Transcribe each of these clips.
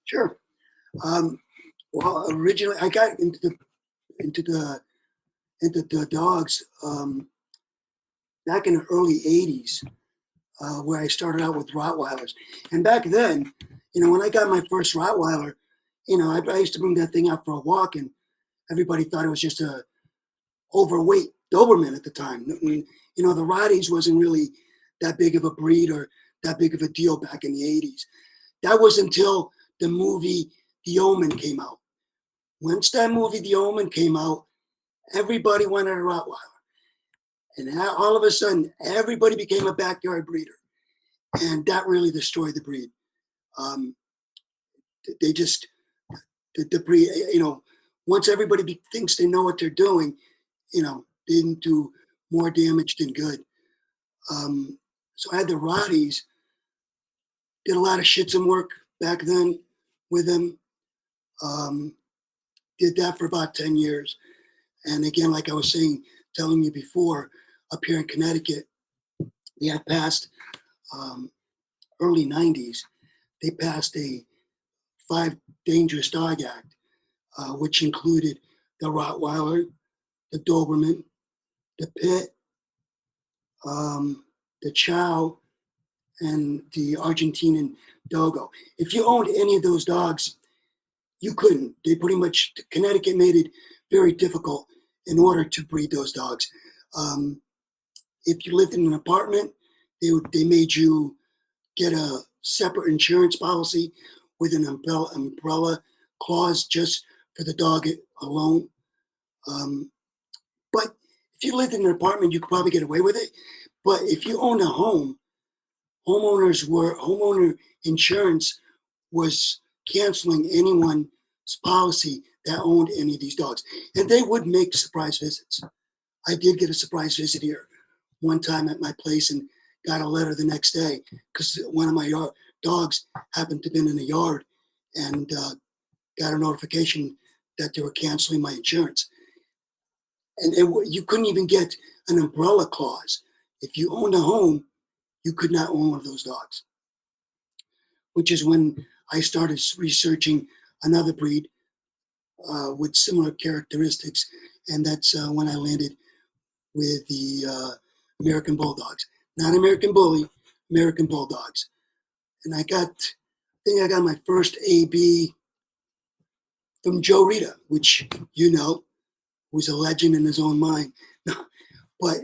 Sure. Um, well, originally I got into the into the dogs back in the early '80s, where I started out with Rottweilers. And back then, when I got my first Rottweiler, I used to bring that thing out for a walk, and everybody thought it was just a overweight Doberman at the time. The Rotties wasn't really that big of a breed or that big of a deal back in the '80s. That was until the movie The Omen came out. Once that movie The Omen came out, everybody wanted a Rottweiler. And all of a sudden, everybody became a backyard breeder. And that really destroyed the breed. Um, they just, the breed, once everybody thinks they know what they're doing, they didn't do more damage than good. So I had the Rotties, did a lot of Shitsum work back then with them. Um, did that for about 10 years. And again, like I was telling you before, up here in Connecticut, we had passed early '90s. They passed a 5 Dangerous Dog Act, which included the Rottweiler, the Doberman, the Pit, the Chow, and the Argentinian Dogo. If you owned any of those dogs, you couldn't. Connecticut made it very difficult in order to breed those dogs. If you lived in an apartment, they made you get a separate insurance policy with an umbrella clause just for the dog alone. But if you lived in an apartment, you could probably get away with it. But if you own a home, homeowner insurance was canceling anyone's policy that owned any of these dogs, and they would make surprise visits. I did get a surprise visit here one time at my place and got a letter the next day because one of my dogs happened to have been in the yard and got a notification that they were canceling my insurance. And you couldn't even get an umbrella clause. If you owned a home, you could not own one of those dogs, which is when I started researching another breed with similar characteristics. And that's when I landed with the American Bulldogs. Not American Bully, American Bulldogs. And I think I got my first AB from Joe Rita, which was a legend in his own mind. But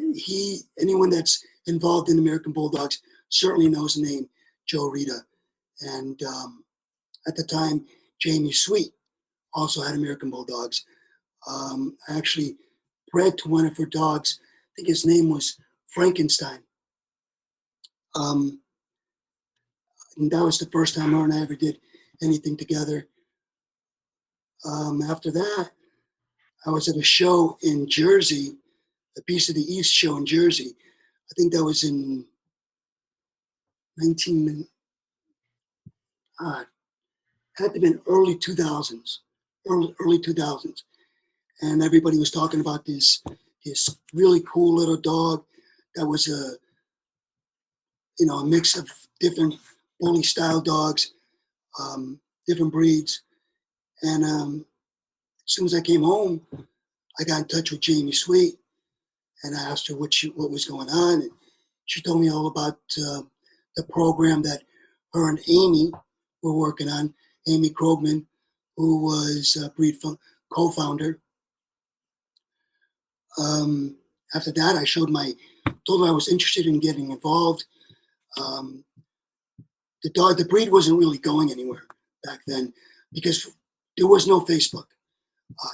anyone that's involved in American Bulldogs certainly knows the name Joe Rita. And at the time, Jamie Sweet also had American Bulldogs. I actually bred to one of her dogs. I think his name was Frankenstein. And that was the first time her and I ever did anything together. After that, I was at a show in Jersey, a Beast of the East show in Jersey. I think that was in 19, had to have been early 2000s, early 2000s. And everybody was talking about this really cool little dog that was a mix of different bully style dogs, different breeds. And as soon as I came home, I got in touch with Jamie Sweet, and I asked her what was going on, and she told me all about the program that her and Amy were working on. Amy Krogman, who was a breed co-founder. After that, I told her I was interested in getting involved. The breed wasn't really going anywhere back then because there was no Facebook.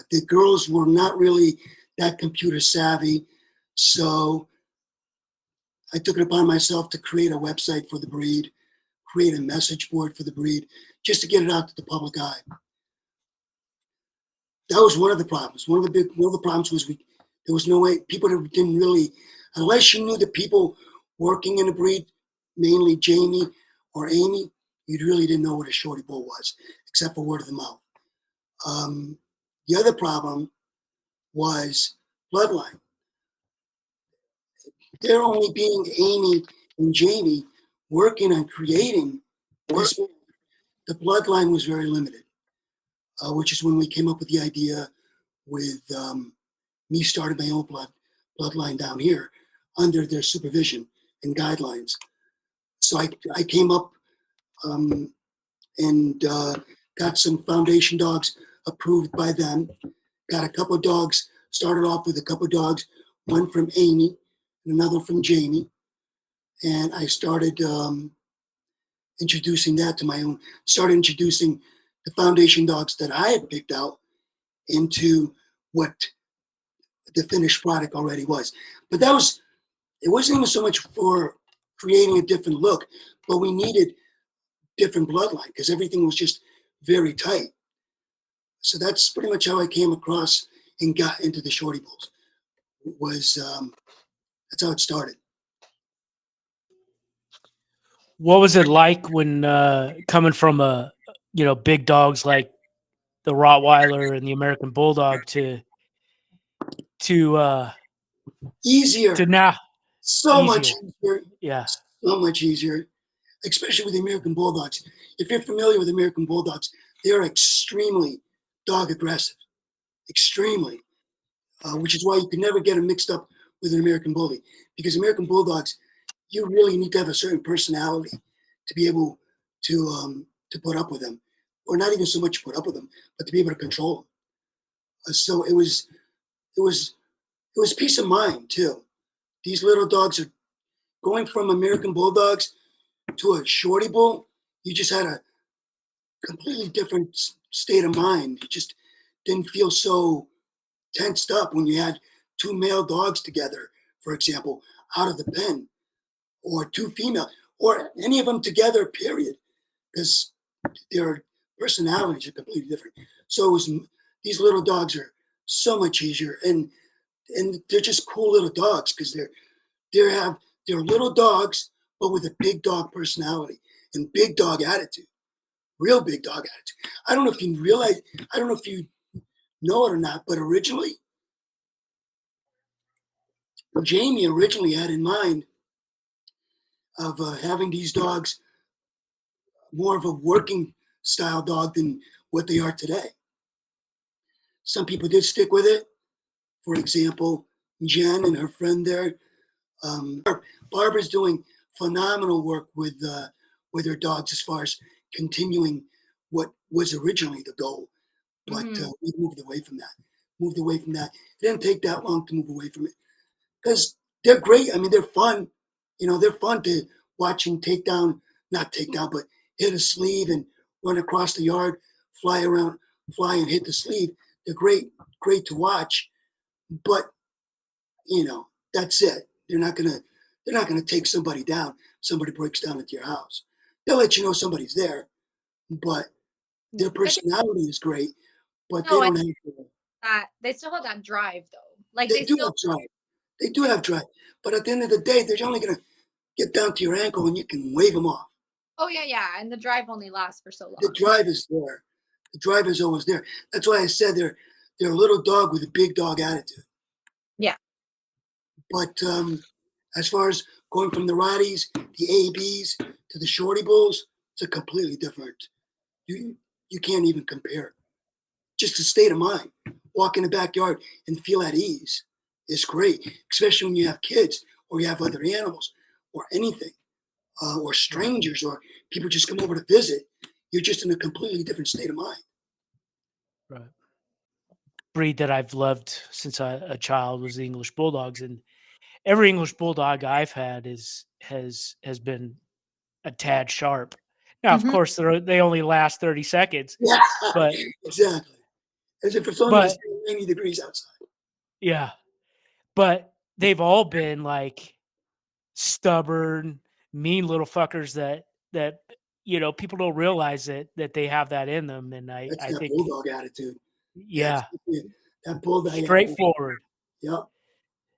The girls were not really that computer savvy, so I took it upon myself to create a website for the breed, create a message board for the breed, just to get it out to the public eye. That was one of the problems. One of the problems was there was no way people didn't really, unless you knew the people working in the breed, mainly Jamie or Amy, you really didn't know what a Shorty Bull was, except for word of the mouth. The other problem was bloodline. There only being Amy and Jamie working on creating this, the bloodline was very limited, which is when we came up with the idea with me starting my own bloodline down here under their supervision and guidelines. So I came up and got some foundation dogs approved by them. Got a couple of dogs, started off with a couple of dogs, one from Amy and another from Jamie. And I started introducing that to my own, started introducing the foundation dogs that I had picked out into what the finished product already was. But that was, it wasn't even so much for creating a different look, but we needed different bloodline because everything was just very tight. So that's pretty much how I came across and got into the Shorty Bulls. Was that's how it started. What was it like when coming from big dogs like the Rottweiler and the American Bulldog to Easier, now so much easier? easier, Yeah. so much easier, especially with the American Bulldogs. If you're familiar with American Bulldogs, they are extremely dog aggressive, extremely, which is why you can never get them mixed up with an American Bully. Because American Bulldogs, you really need to have a certain personality to be able to put up with them, or not even so much put up with them, but to be able to control them. So it was it was peace of mind too. These little dogs are going from American Bulldogs to a Shorty Bull. You just had a completely different state of mind. You just didn't feel so tensed up when you had two male dogs together, for example, out of the pen, or two female, or any of them together, period, because their personalities are completely different. So it was, these little dogs are so much easier, and they're just cool little dogs because they're little dogs, but with a big dog personality and big dog attitude, real big dog attitude. I don't know if you realize, I don't know if you know it or not, but originally, Jamie originally had in mind of having these dogs more of a working style dog than what they are today. Some people did stick with it. For example, Jen and her friend there. Barbara's doing phenomenal work with her dogs as far as continuing what was originally the goal. But we moved away from that. Moved away from that. It didn't take that long to move away from it because they're great. I mean, they're fun. You know, they're fun to watching take down, not take down, but hit a sleeve and run across the yard, fly around, fly and hit the sleeve. They're great to watch. But you know, that's it. They're not gonna take somebody down. Somebody breaks down at your house. They'll let you know somebody's there, but their I think personality is great. But they no, I don't have. that they still have that drive though. Like They they do still have drive. They do have drive. But at the end of the day, they're only gonna get down to your ankle and you can wave them off. oh yeah, yeah, and the drive only lasts for so The long. drive is there. The drive is always there. That's why I said they're a little dog with a big dog attitude. Yeah. But as far as going from the Rotties, the ABs to the Shorty Bulls, it's a completely different. You can't even compare. Just the state of mind. Walk in the backyard and feel at ease is great, especially when you have kids or you have other animals or anything, or strangers or people just come over to visit. You're just in a completely different state of mind. Right. Breed that I've loved since a child was the English Bulldogs, and every English Bulldog I've had has been a tad sharp. Now, of Mhm. course, they only last 30 seconds, Yeah, but exactly. As if it's only but 90 degrees outside. yeah, but they've all been like stubborn, mean little fuckers that people don't realize that they have that in them, and I That's I that think bulldog attitude. Yeah, yeah, that bulldog attitude. straightforward. Yep.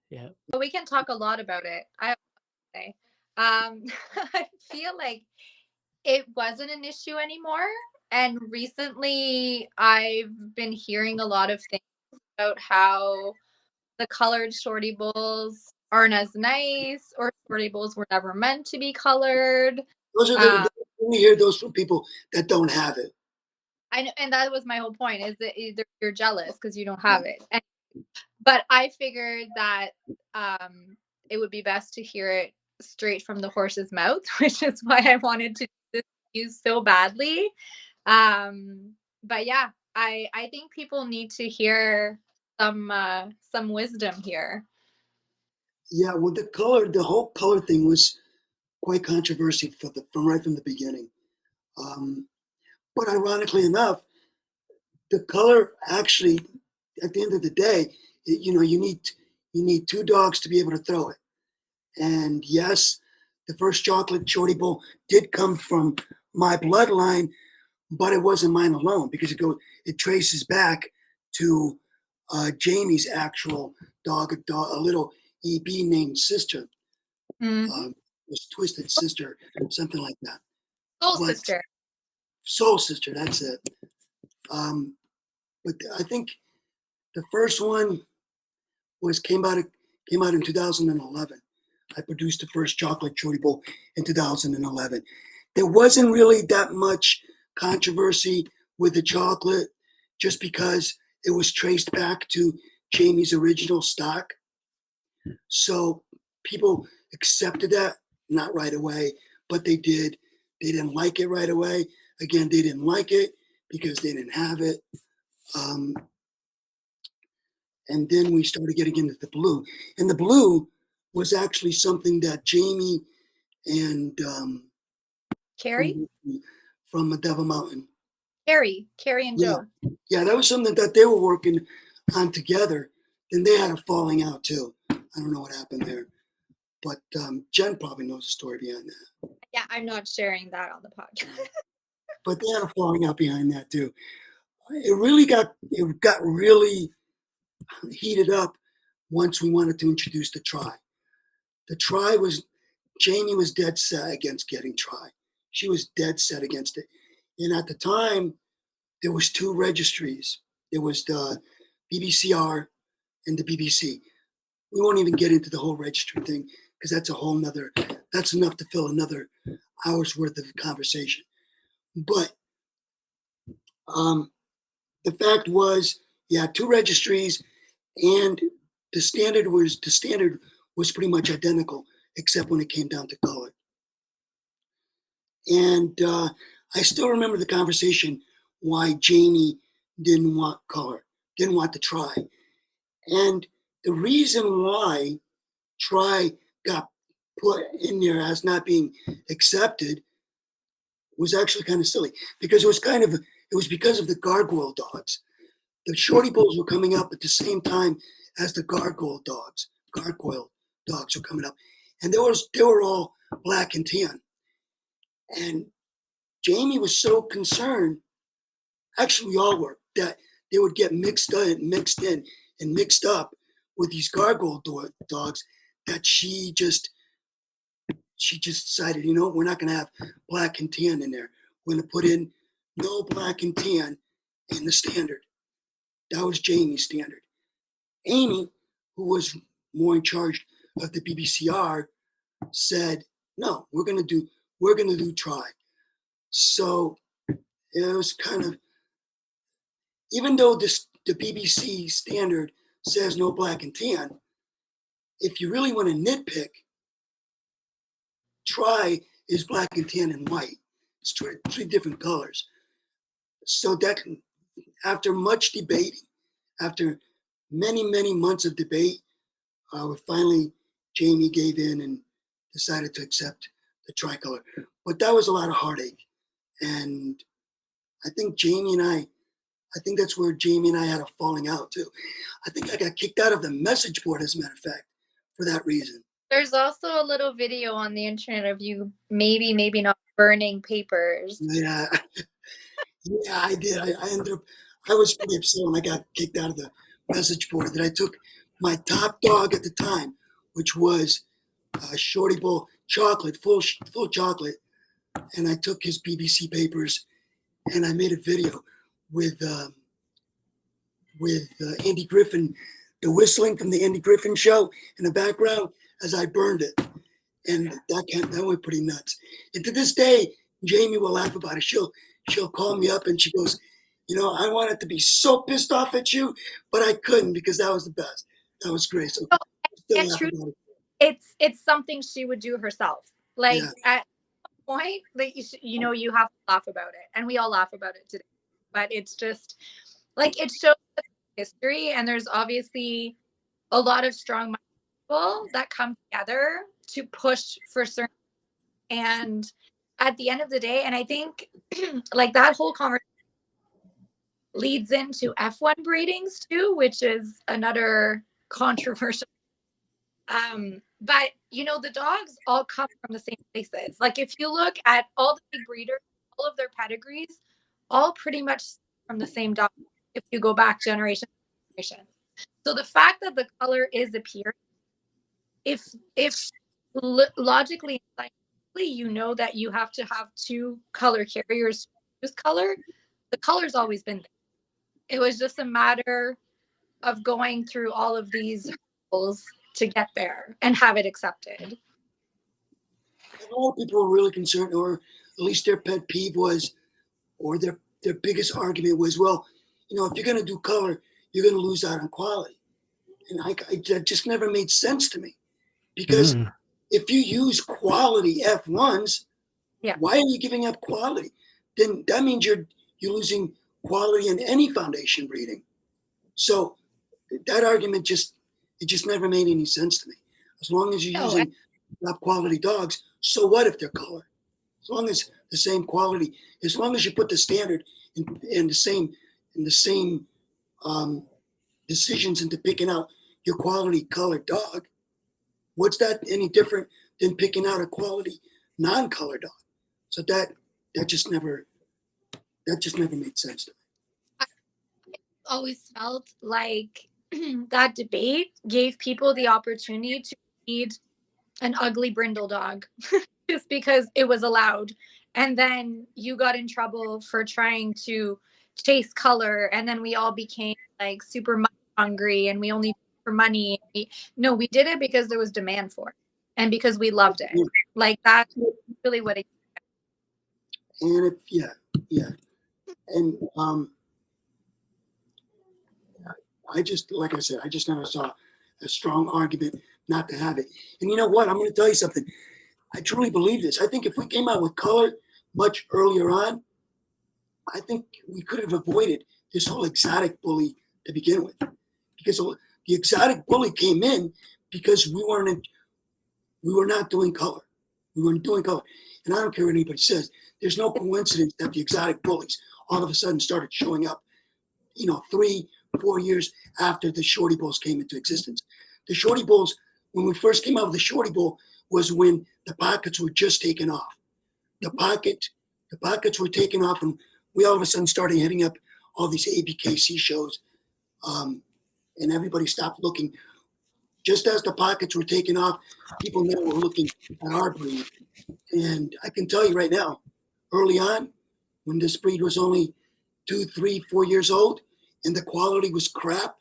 Yeah. But we can talk a lot about it. I have to say. I feel like it wasn't an issue anymore. And recently I've been hearing a lot of things about how the colored shorty bulls aren't as nice, or shorty bulls were never meant to be colored. Those are Um, only hear those from people that don't have it. I know, and that was my whole point. Is that either you're jealous because you don't have it, but I figured that it would be best to hear it straight from the horse's mouth, which is why I wanted to do this use so badly. But yeah, I think people need to hear some wisdom here. Yeah, well, the whole color thing was quite controversial from right from the beginning. Um, but ironically enough, the color actually, at the end of the day, you need two dogs to be able to throw it. And yes, the first chocolate shorty bull did come from my bloodline, but it wasn't mine alone because it traces back to Jamie's actual a little EB named Sister, Mm-hmm. was Twisted Sister, something like that. Soul But sister. Soul Sister, that's it. Um, but I think the first one came out in 2011. I produced the first chocolate shorty bowl in 2011. There wasn't really that much controversy with the chocolate just because it was traced back to Jamie's original stock. So people accepted that, not right away, but they did. They didn't like it right away. Again, they didn't like it because they didn't have it. Um, and then we started getting into the blue. And the blue was actually something that Jamie and Carrie? from Devil Mountain. Carrie and Yeah. Joe. Yeah, that was something that they were working on together. And they had a falling out too. I don't know what happened there. But Jen probably knows the story behind that. Yeah, I'm not sharing that on the podcast. But they had a falling out behind that too. It got really heated up once we wanted to introduce the try. The try was Jamie was dead set against getting try. She was dead set against it. And at the time, there was two registries. There was the BBCR and the BBC. We won't even get into the whole registry thing because that's enough to fill another hour's worth of conversation. But the fact was, yeah, two registries, and the standard was pretty much identical, except when it came down to color. And I still remember the conversation why Jamie didn't want color, didn't want to try. And the reason why try got put in there as not being accepted was actually kind of silly because it was because of the gargoyle dogs. The shorty bulls were coming up at the same time as the gargoyle dogs. Gargoyle dogs were coming up, and they were all black and tan. And Jamie was so concerned. Actually, we all were that they would get mixed in, and mixed up with these gargoyle dogs. That she just decided, we're not going to have black and tan in there. We're going to put in no black and tan in the standard. That was Jamie's standard. Amy, who was more in charge of the BBCR, said, "No, we're going to do try." So it was kind of, even though the BBC standard says no black and tan, if you really want to nitpick, try is black and tan and white. It's three different colors. So that after much debating, after many, many months of debate, finally Jamie gave in and decided to accept the tricolor. But that was a lot of heartache. And I think I think that's where Jamie and I had a falling out too. I think I got kicked out of the message board, as a matter of fact, for that reason. There's also a little video on the internet of you maybe not burning papers. Yeah, yeah, I did. I was pretty upset when I got kicked out of the message board that I took my top dog at the time, which was Shorty Bull chocolate, full chocolate, and I took his BBC papers and I made a video with Andy Griffin, the whistling from the Andy Griffin show in the background as I burned it, and that went pretty nuts. And to this day, Jamie will laugh about it. She'll call me up and she goes, I wanted to be so pissed off at you, but I couldn't because that was the best. That was great. So Oh, still and laugh true, about it. it's something she would do herself. Like Yeah. at one point, like you have to laugh about it, and we all laugh about it today. But it's just like it shows history, and there's obviously a lot of strong people that come together to push for certain. And at the end of the day, and I think like that whole conversation leads into F1 breedings too, which is another controversial. But the dogs all come from the same places. Like if you look at all the big breeders, all of their pedigrees, all pretty much from the same dog. If you go back generation to generation, so the fact that the color is appearing, if logically and scientifically, that you have to have two color carriers. This color, the color's always been there. It was just a matter of going through all of these hurdles to get there and have it accepted. A lot of people were really concerned, or at least their pet peeve was, or their biggest argument was, well, if you're going to do color, you're going to lose out on quality. And that just never made sense to me, because if you use quality F1s, Yeah. why are you giving up quality? Then that means you're losing quality in any foundation breeding. So that argument just never made any sense to me. As long as you're using top quality dogs, so what if they're color? As long as the same quality, as long as you put the standard in the same decisions into picking out your quality colored dog, what's that any different than picking out a quality non-colored dog? So that just never made sense to me. Always felt like that debate gave people the opportunity to feed an ugly brindle dog just because it was allowed. And then you got in trouble for trying to chase color. And then we all became like super money hungry and we only for money. No, we did it because there was demand for it and because we loved it. Like that's really what it. And yeah. And I just, like I said, I just never saw a strong argument not to have it. And you know what? I'm going to tell you something. I truly believe this. I think if we came out with color much earlier on, I think we could have avoided this whole exotic bully to begin with. Because the exotic bully came in because we were not doing color. We weren't doing color. And I don't care what anybody says. There's no coincidence that the exotic bullies all of a sudden started showing up, 3-4 years after the Shorty Bulls came into existence. The Shorty Bulls, when we first came out with the Shorty Bull, was when the pockets were just taking off. The pockets were taking off, and we all of a sudden started hitting up all these ABKC shows, and everybody stopped looking. Just as the pockets were taking off, people now were looking at our breed. And I can tell you right now, early on, when this breed was only 2, 3, 4 years old, and the quality was crap,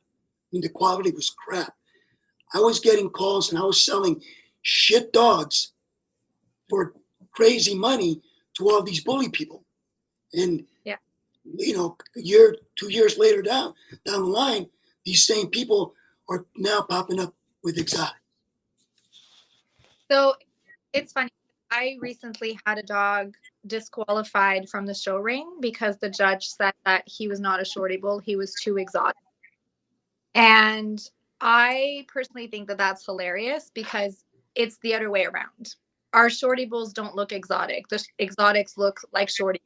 I was getting calls and I was selling shit dogs for crazy money to all these bully people. And, a year, 2 years later down the line, these same people are now popping up with exotic. So it's funny. I recently had a dog disqualified from the show ring because the judge said that he was not a Shorty Bull. He was too exotic. And I personally think that that's hilarious because it's the other way around. Our Shorty Bulls don't look exotic. The exotics look like Shorty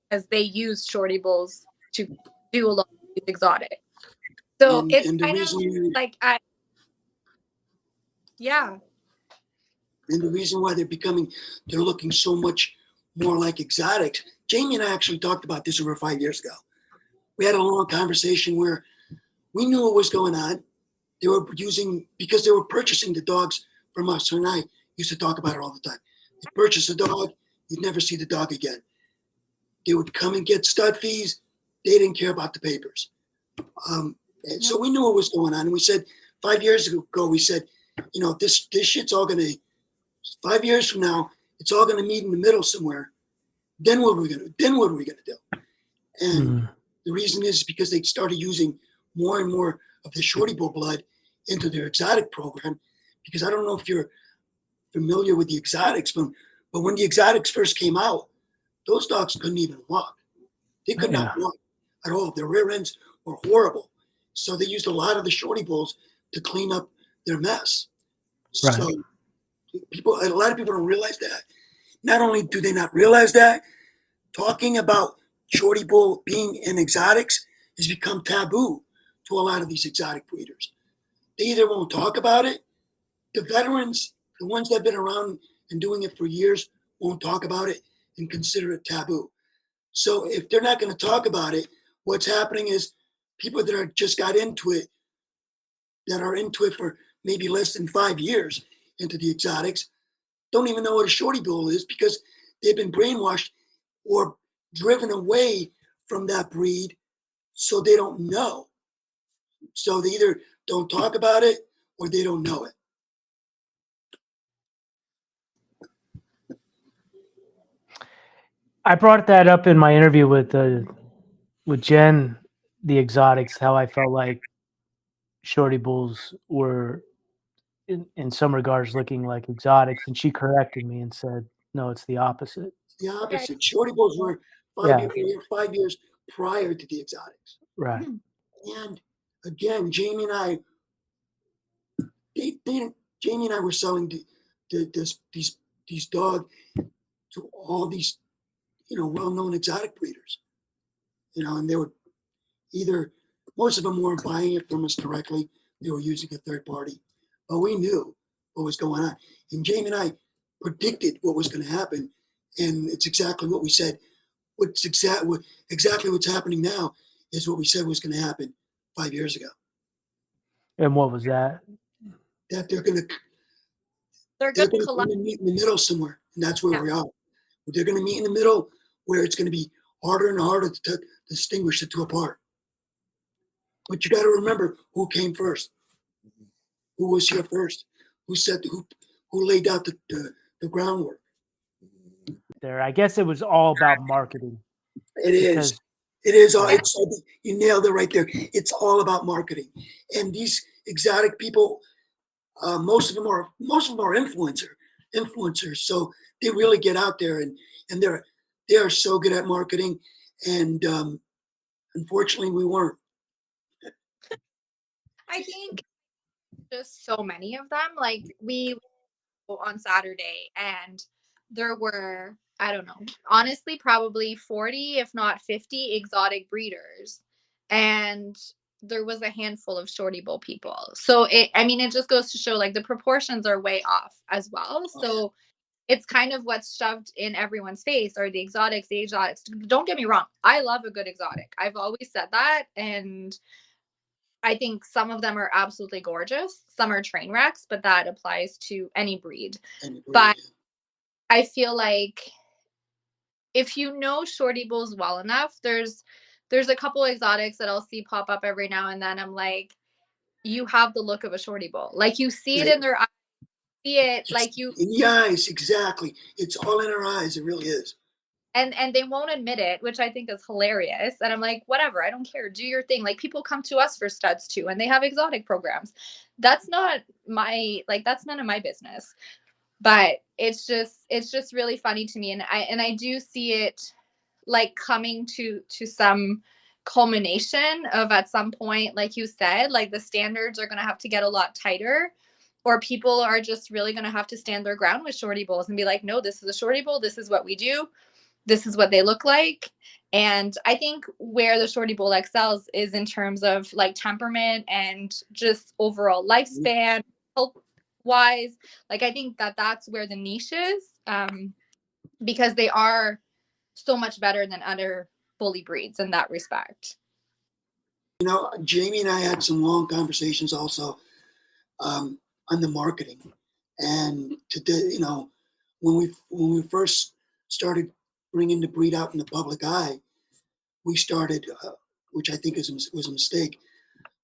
because they use Shorty Bulls to do a lot of exotic. So it's kind of like yeah. And the reason why they're looking so much more like exotics. Jamie and I actually talked about this over 5 years ago. We had a long conversation where we knew what was going on. They were because they were purchasing the dogs from us. Her and I used to talk about it all the time. They purchase a dog, you'd never see the dog again. They would come and get stud fees. They didn't care about the papers. And so we knew what was going on. And we said 5 years ago, we said, this shit's all going to, 5 years from now, it's all going to meet in the middle somewhere. Then what are we gonna? Then what are we gonna do? And Mm. the reason is because they started using more and more of the Shorty Bull blood into their exotic program. Because I don't know if you're familiar with the exotics, but when the exotics first came out, those dogs couldn't even walk. They could not Yeah. walk at all. Their rear ends were horrible. So they used a lot of the Shorty Bulls to clean up their mess. Right. So a lot of people don't realize that. Not only do they not realize that, talking about Shorty Bull being in exotics has become taboo to a lot of these exotic breeders. They either won't talk about it. The veterans, the ones that have been around and doing it for years, won't talk about it and consider it taboo. So if they're not going to talk about it, what's happening is people that are just got into it, that are into it for maybe less than 5 years into the exotics, don't even know what a Shorty Bull is because they've been brainwashed or driven away from that breed, so they don't know. So they either don't talk about it or they don't know it. I brought that up in my interview with Jen, the exotics, how I felt like Shorty Bulls were in some regards looking like exotics, and she corrected me and said, "No, it's the opposite." The Yeah. opposite. Shorty Bulls were Yeah. 5 years prior to the exotics. Right. And again, Jamie and I, Jamie and I were selling these dogs to all these, well-known exotic breeders, and they were either, most of them weren't buying it from us directly. They were using a third party, but we knew what was going on. And Jamie and I predicted what was going to happen. And it's exactly what we said. Exactly what's happening now is what we said was going to happen 5 years ago. And what was that? That they're going They're to good meet in the middle somewhere, and that's where Yeah. we are. They're going to meet in the middle, where it's going to be harder and harder to distinguish the two apart. But you got to remember who came first, who was here first, who laid out the groundwork. There, I guess it was all about marketing. It is. Because It is all. Yeah. It's you nailed it right there. It's all about marketing, and these exotic people, most of them are influencers. So they really get out there, and they are so good at marketing. And unfortunately, we weren't. I think just so many of them. Like we were on Saturday and there were, I don't know, honestly, probably 40, if not 50 exotic breeders. And there was a handful of Shorty Bull people. So it just goes to show like the proportions are way off as well. So it's kind of what's shoved in everyone's face are the exotics, the exotics. Don't get me wrong. I love a good exotic. I've always said that. And I think some of them are absolutely gorgeous. Some are train wrecks, but that applies to any breed. But I feel like if you know Shorty Bulls well enough, there's a couple exotics that I'll see pop up every now and then. I'm like, you have the look of a Shorty Bull. Like you see it in their eyes, see it like you in the eyes, exactly. It's all in our eyes. It really is. and they won't admit it, which I think is hilarious. And I'm like, whatever, I don't care. Do your thing. Like people come to us for studs too, and they have exotic programs. That's not that's none of my business. But it's just really funny to me. And I do see it like coming to some culmination of at some point, like you said, like the standards are gonna have to get a lot tighter. Or people are just really going to have to stand their ground with Shorty Bulls and be like, no, this is a Shorty Bull. This is what we do. This is what they look like. And I think where the Shorty Bull excels is in terms of like temperament and just overall lifespan, health wise. Like I think that's where the niche is, because they are so much better than other bully breeds in that respect. Jamie and I had some long conversations also on the marketing, and today, when we first started bringing the breed out in the public eye, we started, which I think was a mistake.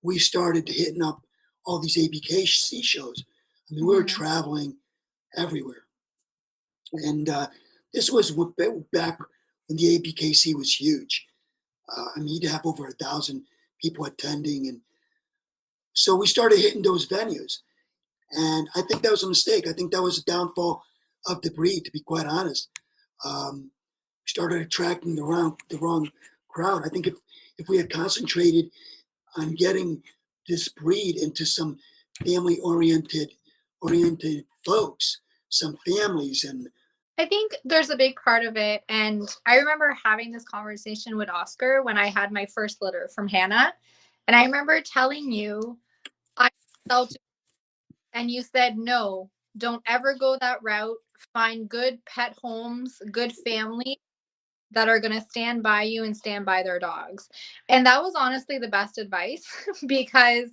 We started hitting up all these ABKC shows. I mean, we were traveling everywhere, and this was back when the ABKC was huge. I mean, you'd have over 1,000 people attending, and so we started hitting those venues. And I think that was a mistake. I think that was a downfall of the breed, to be quite honest. We started attracting the wrong crowd. I think if we had concentrated on getting this breed into some family oriented folks, some families, and I think there's a big part of it. And I remember having this conversation with Oscar when I had my first litter from Hannah. And I remember telling you, I felt, and you said, no, don't ever go that route. Find good pet homes, good families that are going to stand by you and stand by their dogs. And that was honestly the best advice because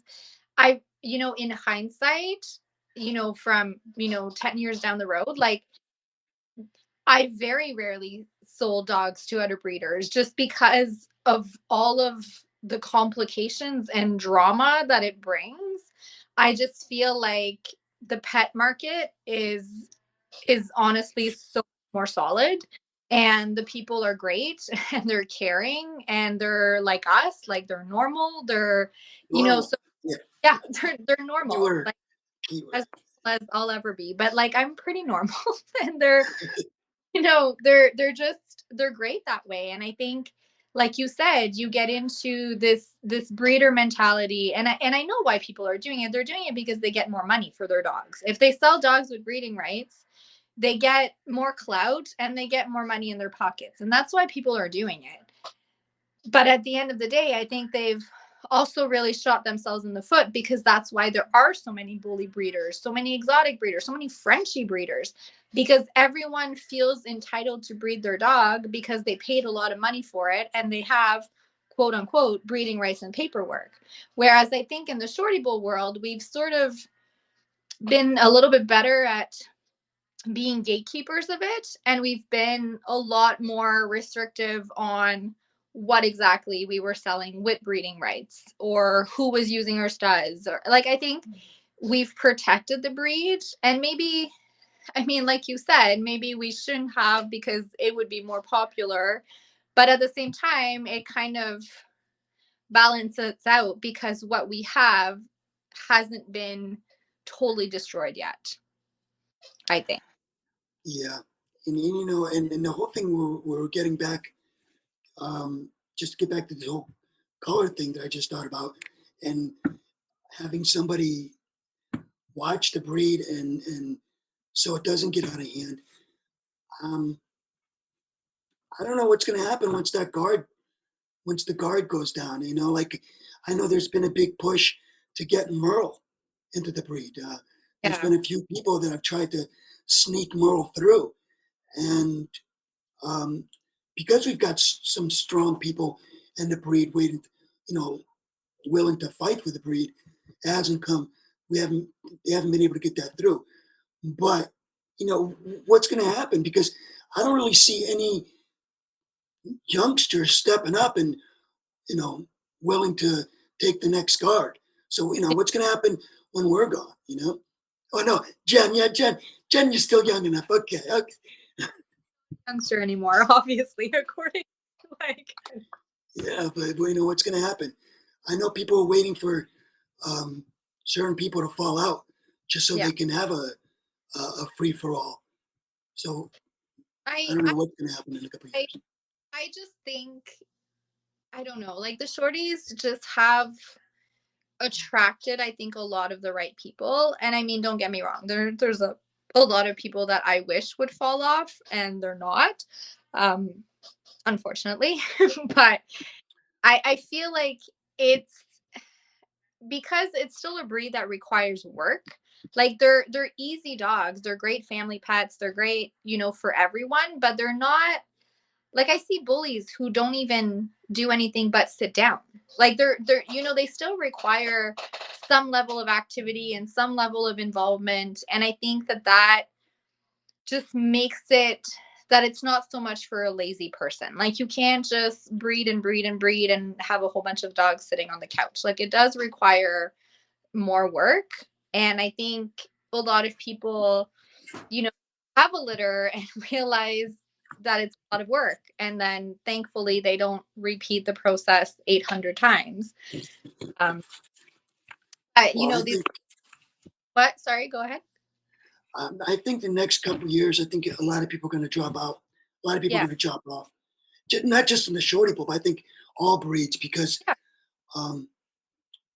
in hindsight, from, 10 years down the road, like I very rarely sold dogs to other breeders just because of all of the complications and drama that it brings. I just feel like the pet market is honestly so more solid, and the people are great and they're caring and they're like us, like they're normal, they're normal. so Yeah, yeah, they're normal, keyword, like keyword. as normal as I'll ever be, but like I'm pretty normal and they're great that way. And I think, like you said, you get into this breeder mentality, and I know why people are doing it. They're doing it because they get more money for their dogs. If they sell dogs with breeding rights, they get more clout and they get more money in their pockets, and that's why people are doing it. But at the end of the day, I think they've also really shot themselves in the foot, because that's why there are so many bully breeders, so many exotic breeders, so many Frenchie breeders, because everyone feels entitled to breed their dog because they paid a lot of money for it and they have quote unquote breeding rights and paperwork. Whereas I think in the Shorty Bull world, we've sort of been a little bit better at being gatekeepers of it, and we've been a lot more restrictive on what exactly we were selling with breeding rights or who was using our studs, or like I think we've protected the breed. And maybe, I mean, like you said, maybe we shouldn't have, because it would be more popular, but at the same time it kind of balances out because what we have hasn't been totally destroyed yet, I think. Yeah, and the whole thing we're getting back. Just to get back to the whole color thing that I just thought about, and having somebody watch the breed, and so it doesn't get out of hand. Um, I don't know what's going to happen once the guard goes down. Like I know there's been a big push to get Merle into the breed. There's Yeah. been a few people that have tried to sneak Merle through, and um, because we've got some strong people in the breed waiting, willing to fight for the breed, it hasn't come. They haven't been able to get that through. But what's going to happen? Because I don't really see any youngsters stepping up and willing to take the next guard. So what's going to happen when we're gone? Oh no, Jen. Yeah, Jen, you're still young enough. Okay. Youngster anymore, obviously, according to like. Yeah, but what's going to happen? I know people are waiting for certain people to fall out just so Yeah. they can have a free for all. So I I don't know what's going to happen in a couple of I years. I just think, I don't know, like the shorties just have attracted, I think, a lot of the right people. And I mean, don't get me wrong, there's a lot of people that I wish would fall off and they're not. Um Unfortunately. But I feel like it's because it's still a breed that requires work. Like they're easy dogs, they're great family pets, they're great, for everyone, but they're not, like I see bullies who don't even do anything but sit down. Like they're they still require some level of activity and some level of involvement, and I think that just makes it that it's not so much for a lazy person. Like you can't just breed and breed and breed and have a whole bunch of dogs sitting on the couch. Like it does require more work. And I think a lot of people, you know, have a litter and realize that it's a lot of work. And then thankfully they don't repeat the process 800 times. You Well, know, what? Sorry, go ahead. I think the next couple of years, I think a lot of people are going to drop out. A lot of people are Yeah. going to drop off. Not just in the shorty bull, but I think all breeds, because Yeah. um,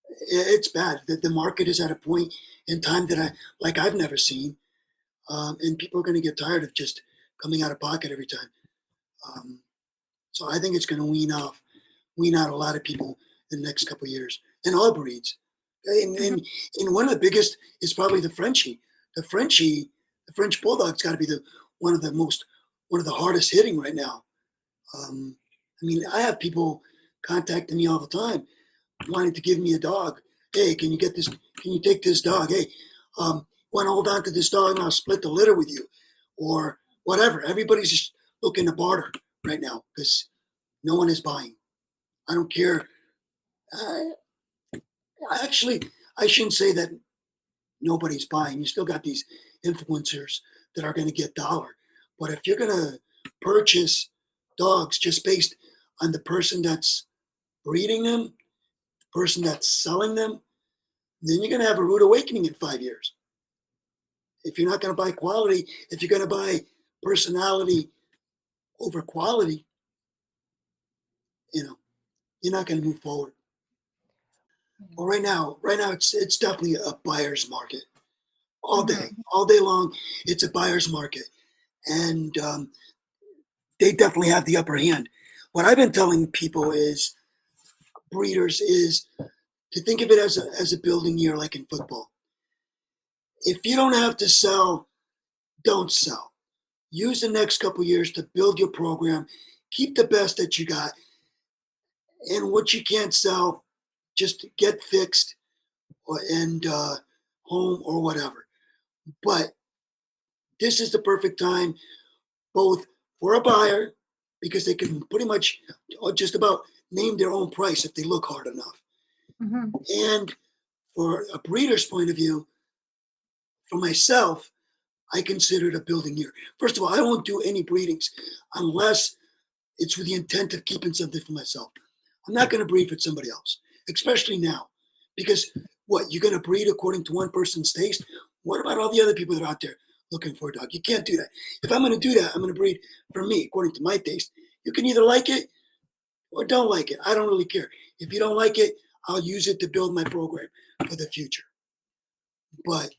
it's bad. The market is at a point in time that I've never seen, and people are going to get tired of just coming out of pocket every time. So I think it's going to wean out a lot of people in the next couple of years, and all breeds. And one of the biggest is probably the Frenchie. The French Bulldog's got to be one of the hardest hitting right now. I mean, I have people contacting me all the time wanting to give me a dog. Hey, can you get this? Can you take this dog? Hey, want to hold on to this dog and I'll split the litter with you, or whatever. Everybody's just looking to barter right now because no one is buying. I don't care. Actually, I shouldn't say that nobody's buying. You still got these influencers that are going to get dollar. But if you're going to purchase dogs just based on the person that's breeding them, person that's selling them, then you're going to have a rude awakening in 5 years. If you're not going to buy quality, if you're going to buy personality over quality, you're not going to move forward. Well, right now, it's definitely a buyer's market all day long. It's a buyer's market, and they definitely have the upper hand. What I've been telling people is breeders is to think of it as a building year, like in football. If you don't have to sell, don't sell. Use the next couple of years to build your program. Keep the best that you got, and what you can't sell, just get fixed and home or whatever. But this is the perfect time, both for a buyer, because they can pretty much just about name their own price if they look hard enough. And for a breeder's point of view, for myself, I consider it a building year. First of all, I won't do any breedings unless it's with the intent of keeping something for myself. I'm not going to breed for somebody else, especially now, because what, you're going to breed according to one person's taste? What about all the other people that are out there looking for a dog? You can't do that. If I'm going to do that, I'm going to breed for me according to my taste. You can either like it or don't like it. I don't really care. If you don't like it, I'll use it to build my program for the future. But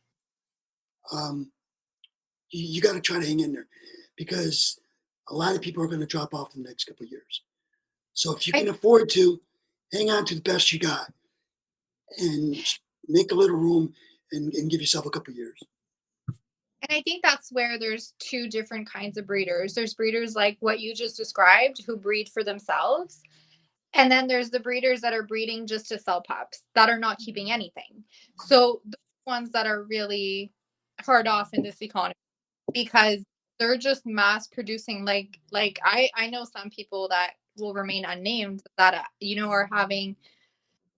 you got to try to hang in there, because a lot of people are going to drop off in the next couple of years. So if you can afford to, hang on to the best you got and make a little room and give yourself a couple of years. And I think that's where there's two different kinds of breeders. There's breeders like what you just described who breed for themselves. And then there's the breeders that are breeding just to sell pups that are not keeping anything. So the ones that are really hard off in this economy, because they're just mass producing. Like I know some people that will remain unnamed that are having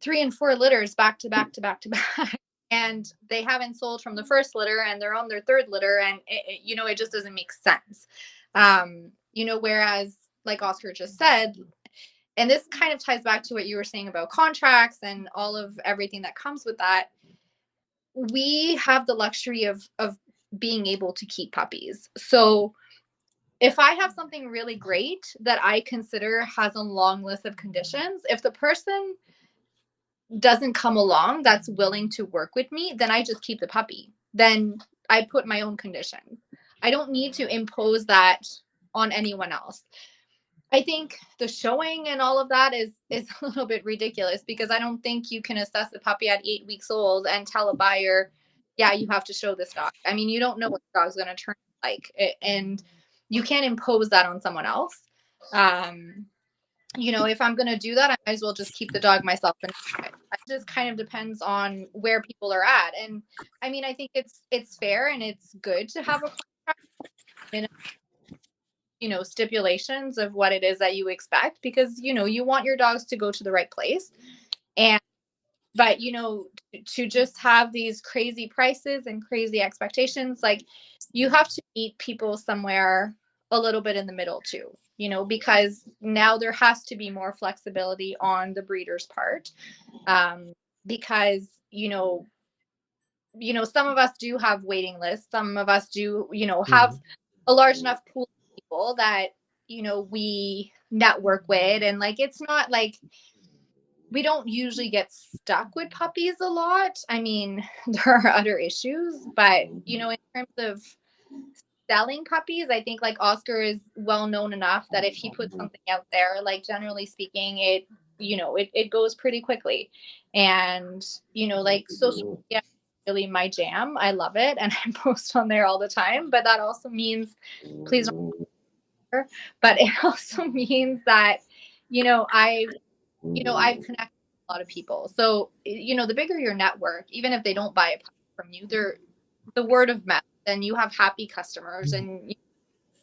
3 and 4 litters back to back to back to back, and they haven't sold from the first litter and they're on their third litter, and it just doesn't make sense. Whereas like Oscar just said, and this kind of ties back to what you were saying about contracts and all of everything that comes with that. We have the luxury of being able to keep puppies. So if I have something really great that I consider has a long list of conditions, if the person doesn't come along that's willing to work with me, then I just keep the puppy. Then I put my own conditions. I don't need to impose that on anyone else. I think the showing and all of that is a little bit ridiculous, because I don't think you can assess a puppy at 8 weeks old and tell a buyer, yeah, you have to show this dog. I mean, you don't know what the dog's going to turn like, and you can't impose that on someone else. If I'm going to do that, I might as well just keep the dog myself. And it just kind of depends on where people are at. And I mean, I think it's fair and it's good to have a contract in stipulations of what it is that you expect, because you want your dogs to go to the right place. But to just have these crazy prices and crazy expectations, like, you have to meet people somewhere a little bit in the middle too, because now there has to be more flexibility on the breeder's part. Because, some of us do have waiting lists. Some of us do, have Mhm. a large enough pool of people that, we network with. And like, it's not like we don't usually get stuck with puppies a lot. I mean, there are other issues, but, in terms of selling puppies, I think like Oscar is well known enough that if he puts something out there, like generally speaking, it goes pretty quickly. And, like social media is really my jam. I love it. And I post on there all the time. But that also means, please don't, but it also means that, I've I've connected with a lot of people. So, the bigger your network, even if they don't buy a puppy from you, they're the word of mouth, and you have happy customers, and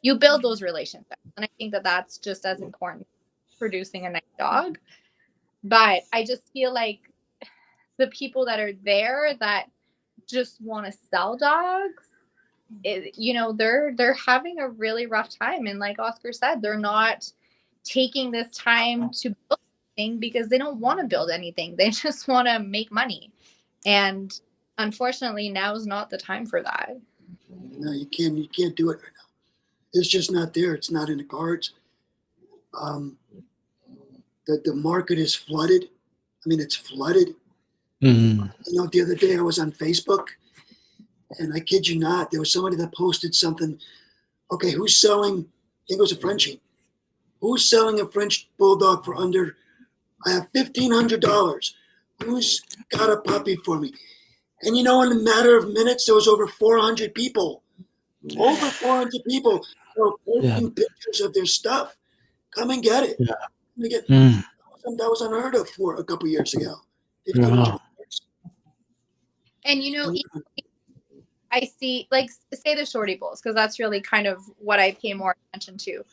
you build those relationships. And I think that that's just as important as producing a nice dog. But I just feel like the people that are there that just want to sell dogs, they're having a really rough time. And like Oscar said, they're not taking this time to build anything because they don't want to build anything. They just want to make money. And unfortunately, now is not the time for that. No, you can't do it right now. It's just not there. It's not in the cards. Um, the market is flooded. I mean, it's flooded. Mhm. The other day I was on Facebook, and I kid you not, there was somebody that posted something. Okay, who's selling? I think it was a Frenchie. Who's selling a French bulldog for under? I have $1,500. Who's got a puppy for me? And in a matter of minutes, there was over 400 people. Over 400 people were Yeah. posting pictures of their stuff. Come and get it. Yeah. Come and get. Mm. That was unheard of for a couple years ago. Yeah. $1,500. And I see, like, say the shorty bulls, because that's really kind of what I pay more attention to.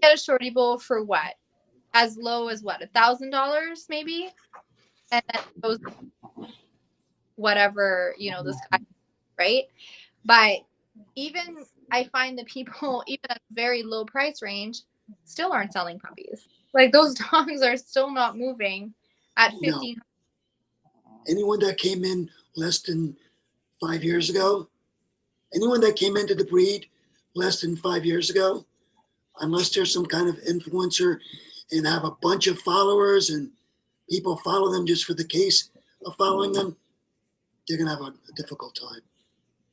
Get a shorty bull for what? As low as what? $1,000 maybe, and then it goes whatever the sky, right? But even I find the people even at a very low price range still aren't selling puppies. Like those dogs are still not moving at No. 15. Anyone that came in less than 5 years ago, anyone that came into the breed less than 5 years ago, unless there's some kind of influencer and have a bunch of followers and people follow them just for the case of following them, they're going to have a difficult time.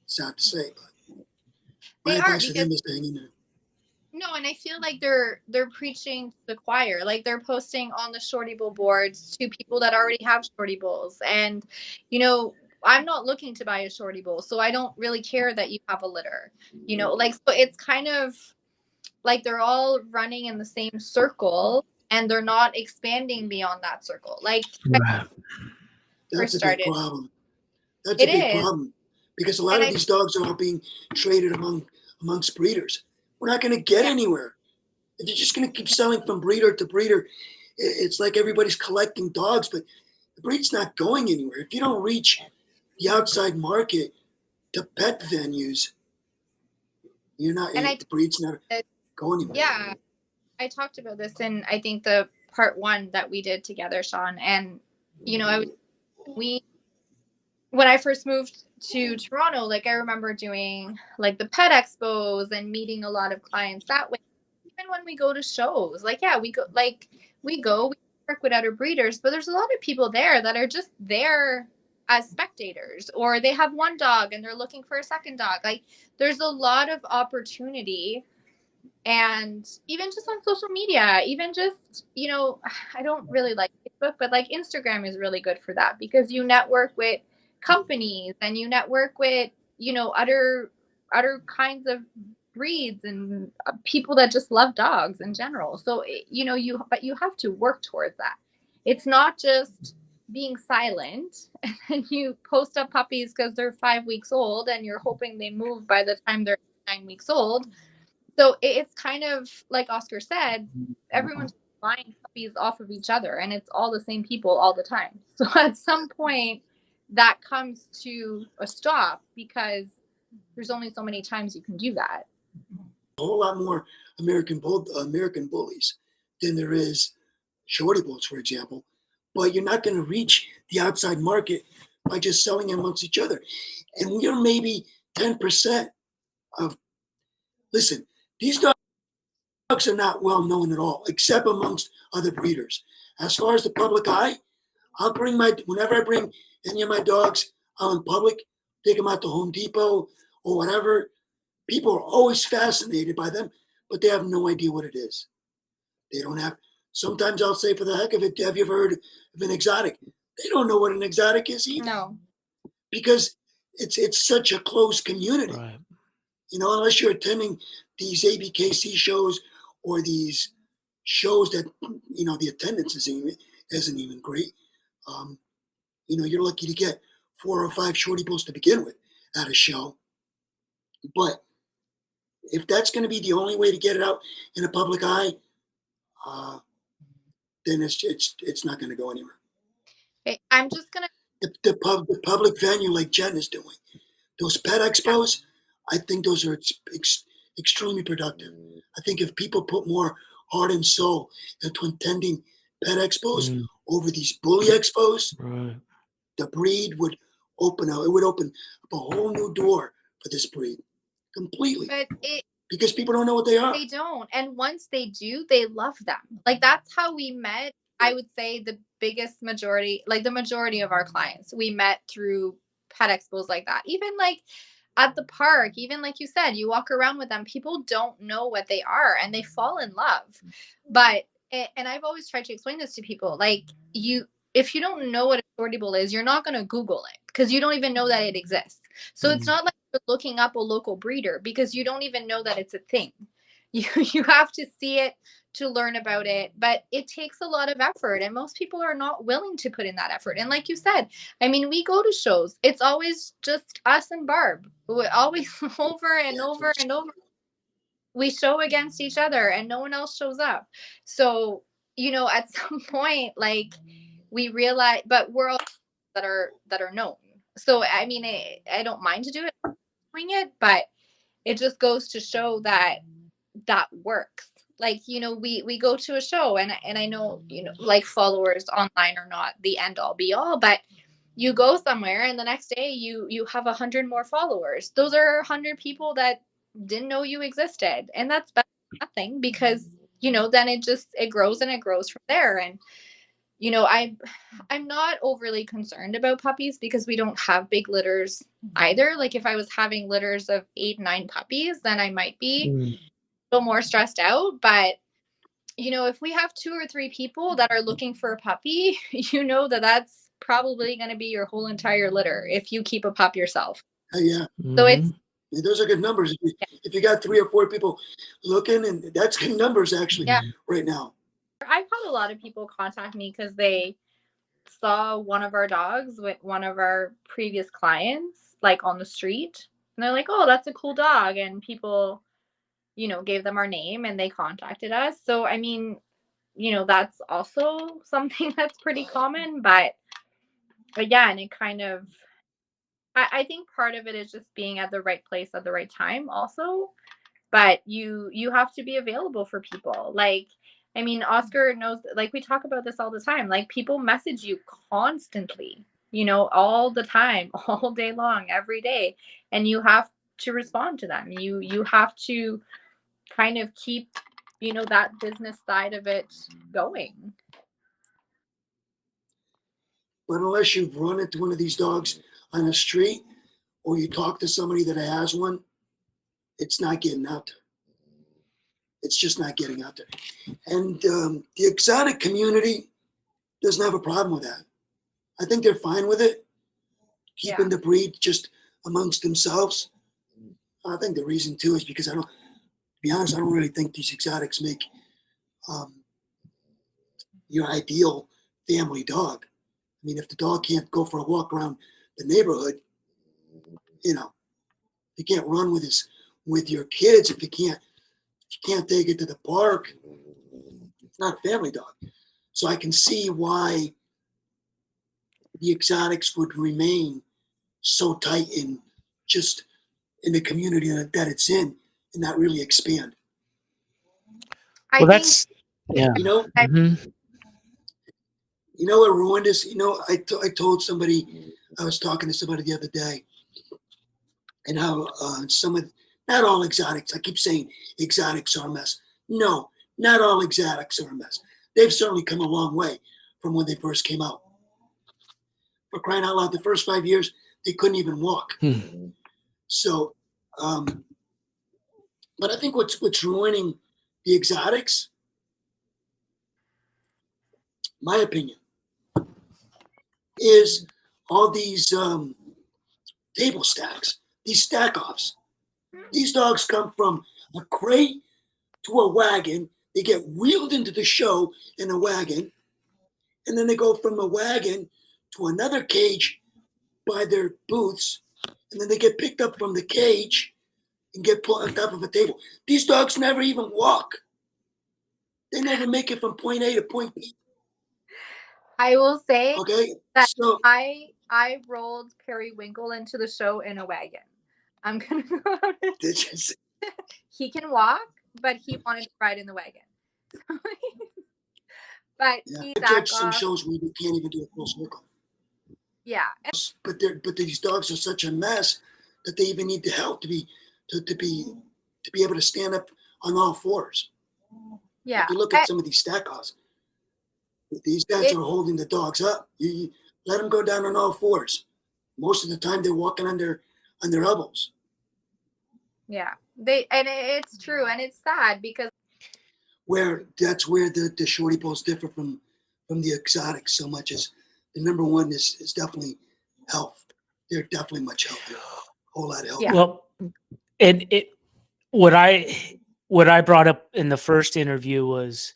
Sad to say, but my They are, advice for because them is to hang in there. no, and I feel like they're preaching to the choir. Like they're posting on the shorty bull boards to people that already have shorty bulls. And I'm not looking to buy a shorty bull, so I don't really care that you have a litter. Like, so it's kind of like they're all running in the same circle and they're not expanding beyond that circle. Like Right. That's first a big started. problem. That's a It big is. problem because a lot And of these dogs are all being traded amongst breeders. We're not going to get Yeah. anywhere if you're just going to keep selling from breeder to breeder. It's like everybody's collecting dogs, but the breed's not going anywhere. If you don't reach the outside market to pet venues, you're not. and The breed's not going anywhere. yeah, I talked about this in I think the part 1 that we did together, Sean. And we when I first moved to Toronto, like I remember doing like the pet expos and meeting a lot of clients that way. Even when we go to shows, like yeah, we work with other breeders, but there's a lot of people there that are just there as spectators, or they have one dog and they're looking for a second dog. Like there's a lot of opportunity. And even just on social media, even just, I don't really like Facebook, but like Instagram is really good for that because you network with companies and you network with, other kinds of breeds and people that just love dogs in general. So, but you have to work towards that. It's not just being silent and you post up puppies because they're 5 weeks old and you're hoping they move by the time they're 9 weeks old. So it's kind of like Oscar said, everyone's buying puppies off of each other and it's all the same people all the time. So at some point that comes to a stop because there's only so many times you can do that. whole lot more American bullies than there is shorty bulls, for example. But you're not going to reach the outside market by just selling amongst each other. And we are maybe 10% of. Listen, these dogs are not well known at all, except amongst other breeders. As far as the public eye, whenever I bring any of my dogs out in public, take them out to Home Depot or whatever. People are always fascinated by them, but they have no idea what it is. They don't have. Sometimes I'll say, for the heck of it, have you ever heard of an exotic? They don't know what an exotic is either, No. because it's such a close community. Right. Unless you're attending these ABKC shows or these shows that the attendance isn't even great. You're lucky to get 4 or 5 shorty bulls to begin with at a show. But if that's going to be the only way to get it out in a public eye, then it's not going to go anywhere. Okay, I'm just gonna. The public venue, like Jen is doing, those pet expos, I think those are extremely productive. I think if people put more heart and soul into attending pet expos over these bully expos, Right. the breed would open up. It would open up a whole new door for this breed completely. But Because people don't know what they are. they don't. And once they do, they love them. Like, that's how we met. I would say the biggest majority, like the majority of our clients, we met through pet expos like that. Even like at the park, even like you said, you walk around with them, people don't know what they are and they fall in love. But, and I've always tried to explain this to people, like, if you don't know what a shorty bull is, you're not going to Google it because you don't even know that it exists. So it's not like you're looking up a local breeder because you don't even know that it's a thing. You have to see it to learn about it, but it takes a lot of effort and most people are not willing to put in that effort. And like you said, I mean, we go to shows, it's always just us and Barb. We always over and over and over. We show against each other and no one else shows up. So, at some point, like, we realize, but we're all that are known. So I mean, I don't mind to do it, doing it, but it just goes to show that works. Like, we go to a show and I know, like, followers online are not the end all be all, but you go somewhere and the next day you have 100 more followers. Those are 100 people that didn't know you existed. And that's better than nothing because, then it grows and it grows from there. And, I'm not overly concerned about puppies because we don't have big litters either. Like, if I was having litters of 8, 9 puppies, then I might be a little more stressed out. But, if we have 2 or 3 people that are looking for a puppy, that's probably going to be your whole entire litter if you keep a pup yourself. Yeah. So it's, those are good numbers. If you got 3 or 4 people looking, and that's good numbers actually right now. I've had a lot of people contact me because they saw one of our dogs with one of our previous clients, like, on the street. And they're like, oh, that's a cool dog. And people, gave them our name and they contacted us. So, I mean, that's also something that's pretty common. But again, it kind of, I think part of it is just being at the right place at the right time also. But you have to be available for people. Like, I mean, Oscar knows, like, we talk about this all the time. Like, people message you constantly, all the time, all day long, every day. And you have to respond to them. You have to kind of keep, that business side of it going. But unless you've run into one of these dogs on the street or you talk to somebody that has one, it's not getting out there. It's just not getting out there. And the exotic community doesn't have a problem with that. I think they're fine with it, keeping the breed just amongst themselves. I think the reason too is because to be honest, I don't really think these exotics make your ideal family dog. I mean, if the dog can't go for a walk around the neighborhood, you can't run with your kids, if you can't take it to the park, it's not a family dog. So I can see why the exotics would remain so tight in the community that it's in, and not really expand. I Well, think that's yeah. You know, Mhm. you know what ruined us? You know, I told somebody, I was talking to somebody the other day, and how some of, not all exotics, I keep saying exotics are a mess. No, not all exotics are a mess. They've certainly come a long way from when they first came out. For crying out loud, the first 5 years, they couldn't even walk. Hmm. So, um, but I think what's ruining the exotics, my opinion, is all these table stacks, these stack offs. These dogs come from a crate to a wagon. They get wheeled into the show in a wagon, and then they go from a wagon to another cage by their booths, and then they get picked up from the cage and get put on top of a table. These dogs never even walk. They never make it from point A to point B. I will say Okay, that so I rolled Periwinkle into the show in a wagon. I'm gonna go out and just, he can walk, but he wanted to ride in the wagon. But yeah, he I back judge some off. shows where you can't even do a full circle. Yeah. But these dogs are such a mess that they even need the help to be able to stand up on all fours. Yeah. If you look at some of these stack offs, these guys It are holding the dogs up. You let them go down on all fours. Most of the time, they're walking on their elbows. yeah. It's true and it's sad because Where that's where the shorty bulls differ from the exotics so much as the number one is definitely health. They're definitely much healthier, a whole lot yeah. healthier. Well, and it what I brought up in the first interview was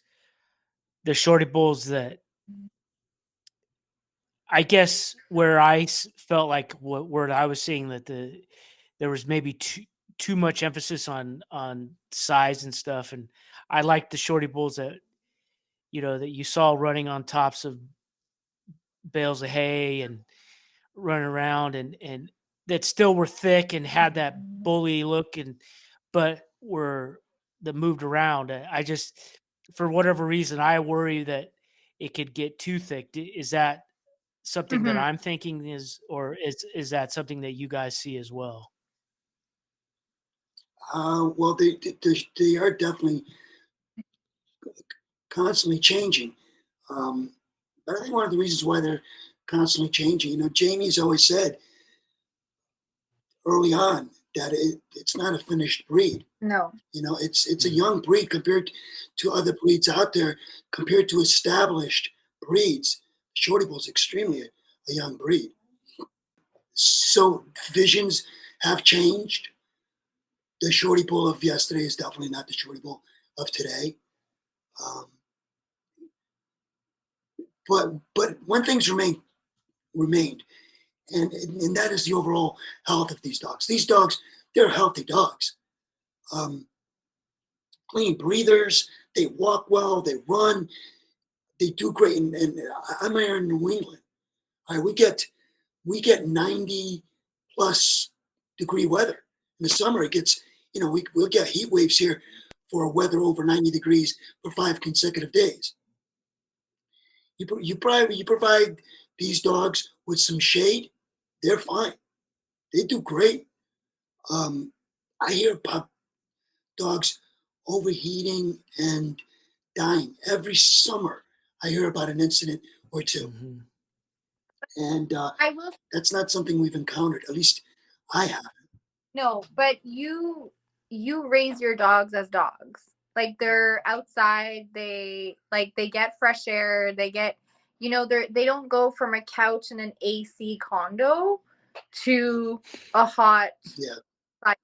the shorty bulls that I guess where felt like what where I was seeing that there was maybe too much emphasis on size and stuff, and I liked the shorty bulls that that you saw running on tops of bales of hay and running around and that still were thick and had that bully look and but were that moved around. I just for whatever reason I worry that it could get too thick. Is that something that Mhm. I'm thinking or is that something that you guys see as well? Well, they are definitely constantly changing. But I think one of the reasons why they're constantly changing, Jamie's always said early on that it's not a finished breed. No. It's a young breed compared to other breeds out there, compared to established breeds. Shorty Bull is extremely a young breed. So visions have changed. The Shorty Bull of yesterday is definitely not the Shorty Bull of today. Um, but one thing's remained, and that is the overall health of these dogs. These dogs, they're healthy dogs. Um, Clean breathers. They walk well. They run. They do great. And I'm here in New England. All right, we get 90 plus degree weather in the summer. It gets we'll get heat waves here for weather over 90 degrees for 5 consecutive days. You provide these dogs with some shade, they're fine. They do great. I hear about dogs overheating and dying every summer. I hear about an incident or two, Hmm. and I will that's not something we've encountered. At least I have. no, but you raise your dogs as dogs. Like they're outside, they get fresh air, they get they don't go from a couch in an AC condo to a hot Yeah, site,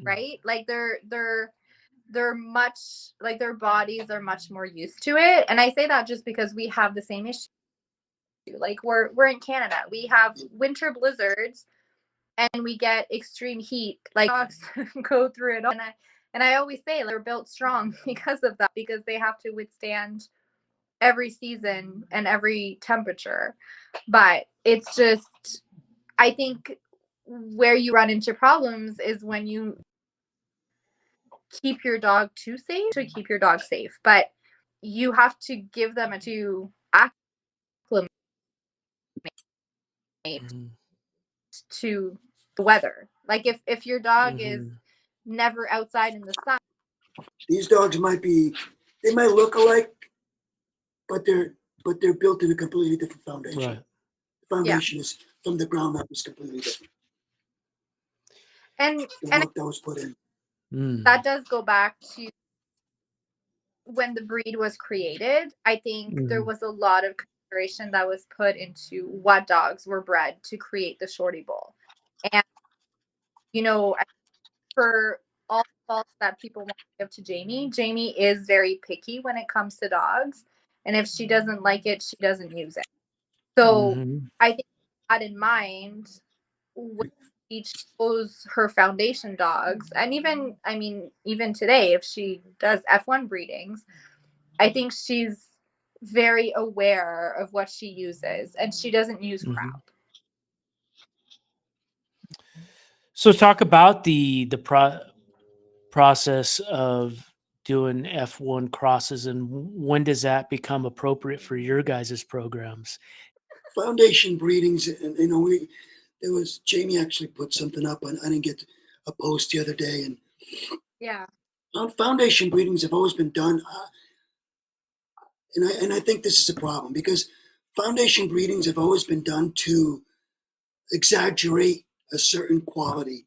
right? Like they're much like their bodies are much more used to it. And I say that just because we have the same issue. Like we're in Canada. We have winter blizzards and we get extreme heat. Like dogs go through it all. And I always say like, they're built strong because of that, because they have to withstand every season and every temperature. But it's just I think where you run into problems is when you keep your dog too safe to keep your dog safe, but you have to give them to acclimate Mhm. to the weather. Like if your dog is Mhm. never outside in the sun. These dogs they might look alike, but they're built in a completely different foundation. Right. The Yeah. foundation is from the ground up is completely different. And The work that was put in. that does go back to when the breed was created. I think there was a lot of consideration that was put into what dogs were bred to create the Shorty Bull. And, you know, for all the faults that people want to give to Jamie, Jamie is very picky when it comes to dogs. And if she doesn't like it, she doesn't use it. So Mhm. I think that in mind, when she chose her foundation dogs, and even, I mean, even today, if she does F1 breedings, I think she's very aware of what she uses, and she doesn't use Mhm. crap. So talk about the process of doing F1 crosses, and when does that become appropriate for your guys' programs? Foundation breedings, and there was Jamie actually put something up, and I didn't get a post the other day, and Yeah. foundation breedings have always been done, and I think this is a problem because foundation breedings have always been done to exaggerate a certain quality,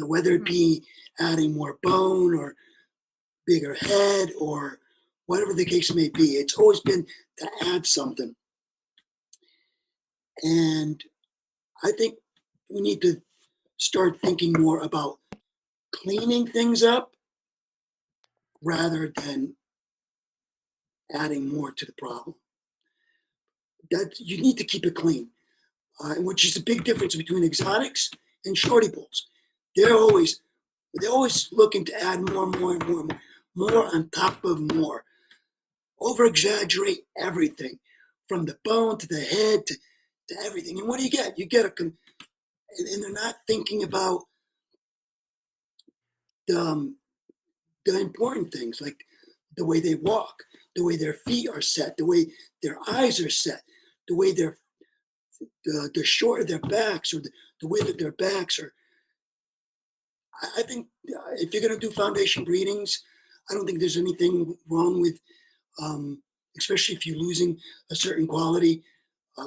whether it be adding more bone or bigger head or whatever the case may be. It's always been to add something, and I think we need to start thinking more about cleaning things up rather than adding more to the problem. That you need to keep it clean, which is a big difference between exotics and shorty bulls. They're always looking to add more, more, and more, more on top of more. Over exaggerate everything, from the bone to the head to everything. And what do you get? You get and they're not thinking about the, the important things like the way they walk, the way their feet are set, the way their eyes are set, the way the short of their backs or the way that their backs are. I think if you're going to do foundation breedings, I don't think there's anything wrong with, especially if you're losing a certain quality,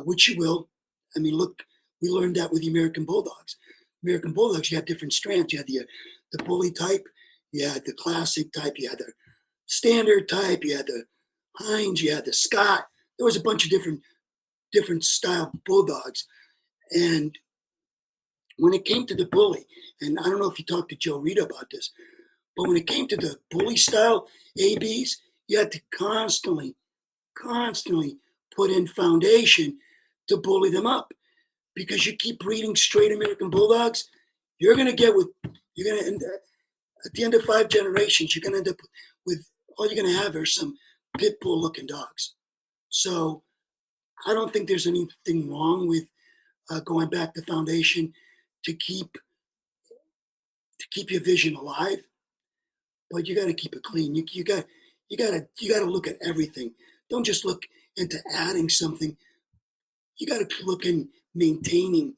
which you will. I mean, look, we learned that with the American Bulldogs. American Bulldogs, you had different strands. You had the bully type, you had the classic type, you had the standard type, you had the Heinz, you had the Scott. There was a bunch of different style bulldogs. And when it came to the bully, and I don't know if you talked to Joe Rita about this, but when it came to the bully style ABs, you had to constantly put in foundation to bully them up because you keep breeding straight American Bulldogs, you're going to get with, you're going to end at the end of 5 generations, you're going to end up with, all you're going to have are some pit bull looking dogs. So I don't think there's anything wrong with going back to foundation to keep your vision alive, but you got to keep it clean. You got to look at everything. Don't just look into adding something. You got to look in maintaining,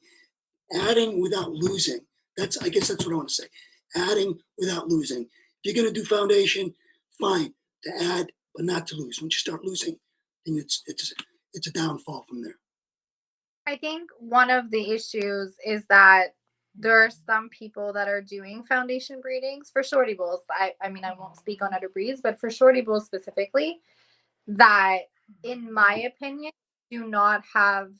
adding without losing. I guess that's what I want to say. Adding without losing. If you're going to do foundation, fine to add, but not to lose. Once you start losing, then it's a downfall from there. I think one of the issues is that there are some people that are doing foundation breedings for shorty bulls. I mean, I won't speak on other breeds, but for shorty bulls specifically, that, in my opinion, do not have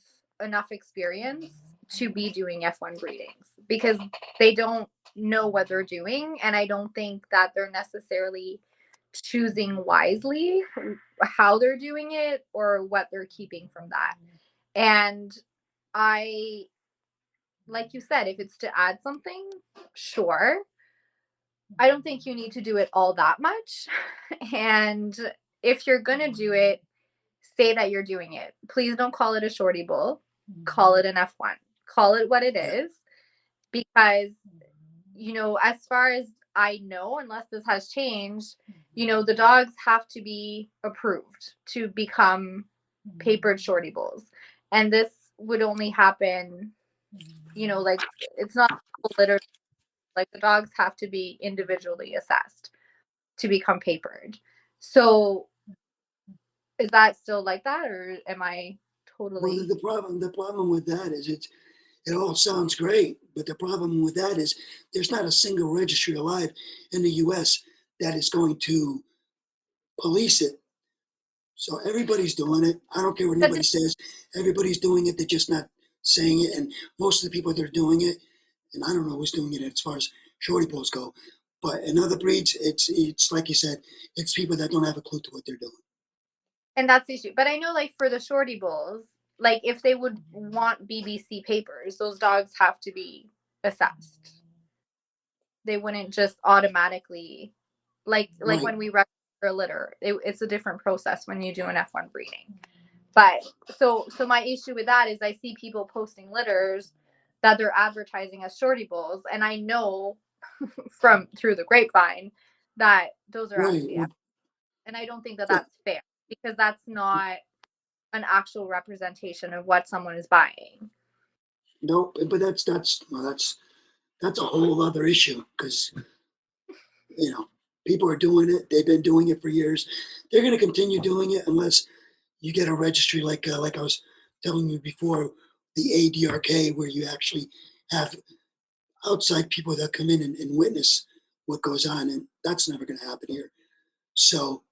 enough experience to be doing F1 breedings because they don't know what they're doing. And I don't think that they're necessarily choosing wisely how they're doing it or what they're keeping from that. And I, like you said, if it's to add something, sure. I don't think you need to do it all that much. And if you're going to do it, say that you're doing it. Please don't call it a shorty bull. Call it an F1. Call it what it is. Because, as far as I know, unless this has changed, the dogs have to be approved to become papered shorty bulls. And this would only happen, like it's not litter. Like the dogs have to be individually assessed to become papered. So is that still like that, or am I Well, totally? the problem with that is it all sounds great, but the problem with that is there's not a single registry alive in the U.S. that is going to police it. So everybody's doing it. I don't care what But anybody says. Everybody's doing it. They're just not saying it. And most of the people that are doing it, and I don't know who's doing it as far as shorty bulls go, but in other breeds, it's like you said, it's people that don't have a clue to what they're doing. and that's the issue. But I know, like for the shorty bulls, like if they would want BBC papers, those dogs have to be assessed. They wouldn't just automatically, like Right. when we register a litter. It's a different process when you do an F1 breeding. But so my issue with that is I see people posting litters that they're advertising as shorty bulls, and I know from through the grapevine that those are Right. actually, and I don't think that that's fair, because that's not an actual representation of what someone is buying. No, but that's a whole other issue because people are doing it. They've been doing it for years. They're going to continue doing it unless you get a registry like I was telling you before, the ADRK, where you actually have outside people that come in and witness what goes on, and that's never going to happen here. So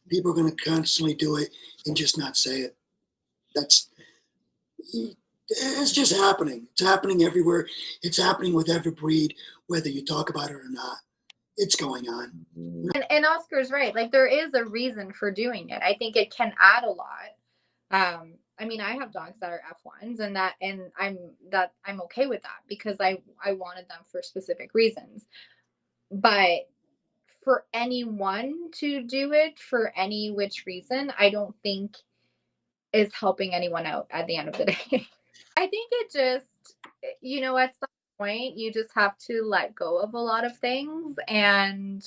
people are going to constantly do it and just not say it. That's it's just happening. It's happening everywhere. It's happening with every breed, whether you talk about it or not. It's going on. And Oscar's right. Like there is a reason for doing it. I think it can add a lot. I mean, I have dogs that are F1s, and I'm okay with that because I wanted them for specific reasons. But for anyone to do it for any which reason, I don't think is helping anyone out at the end of the day. I think it just, at some point, you just have to let go of a lot of things. And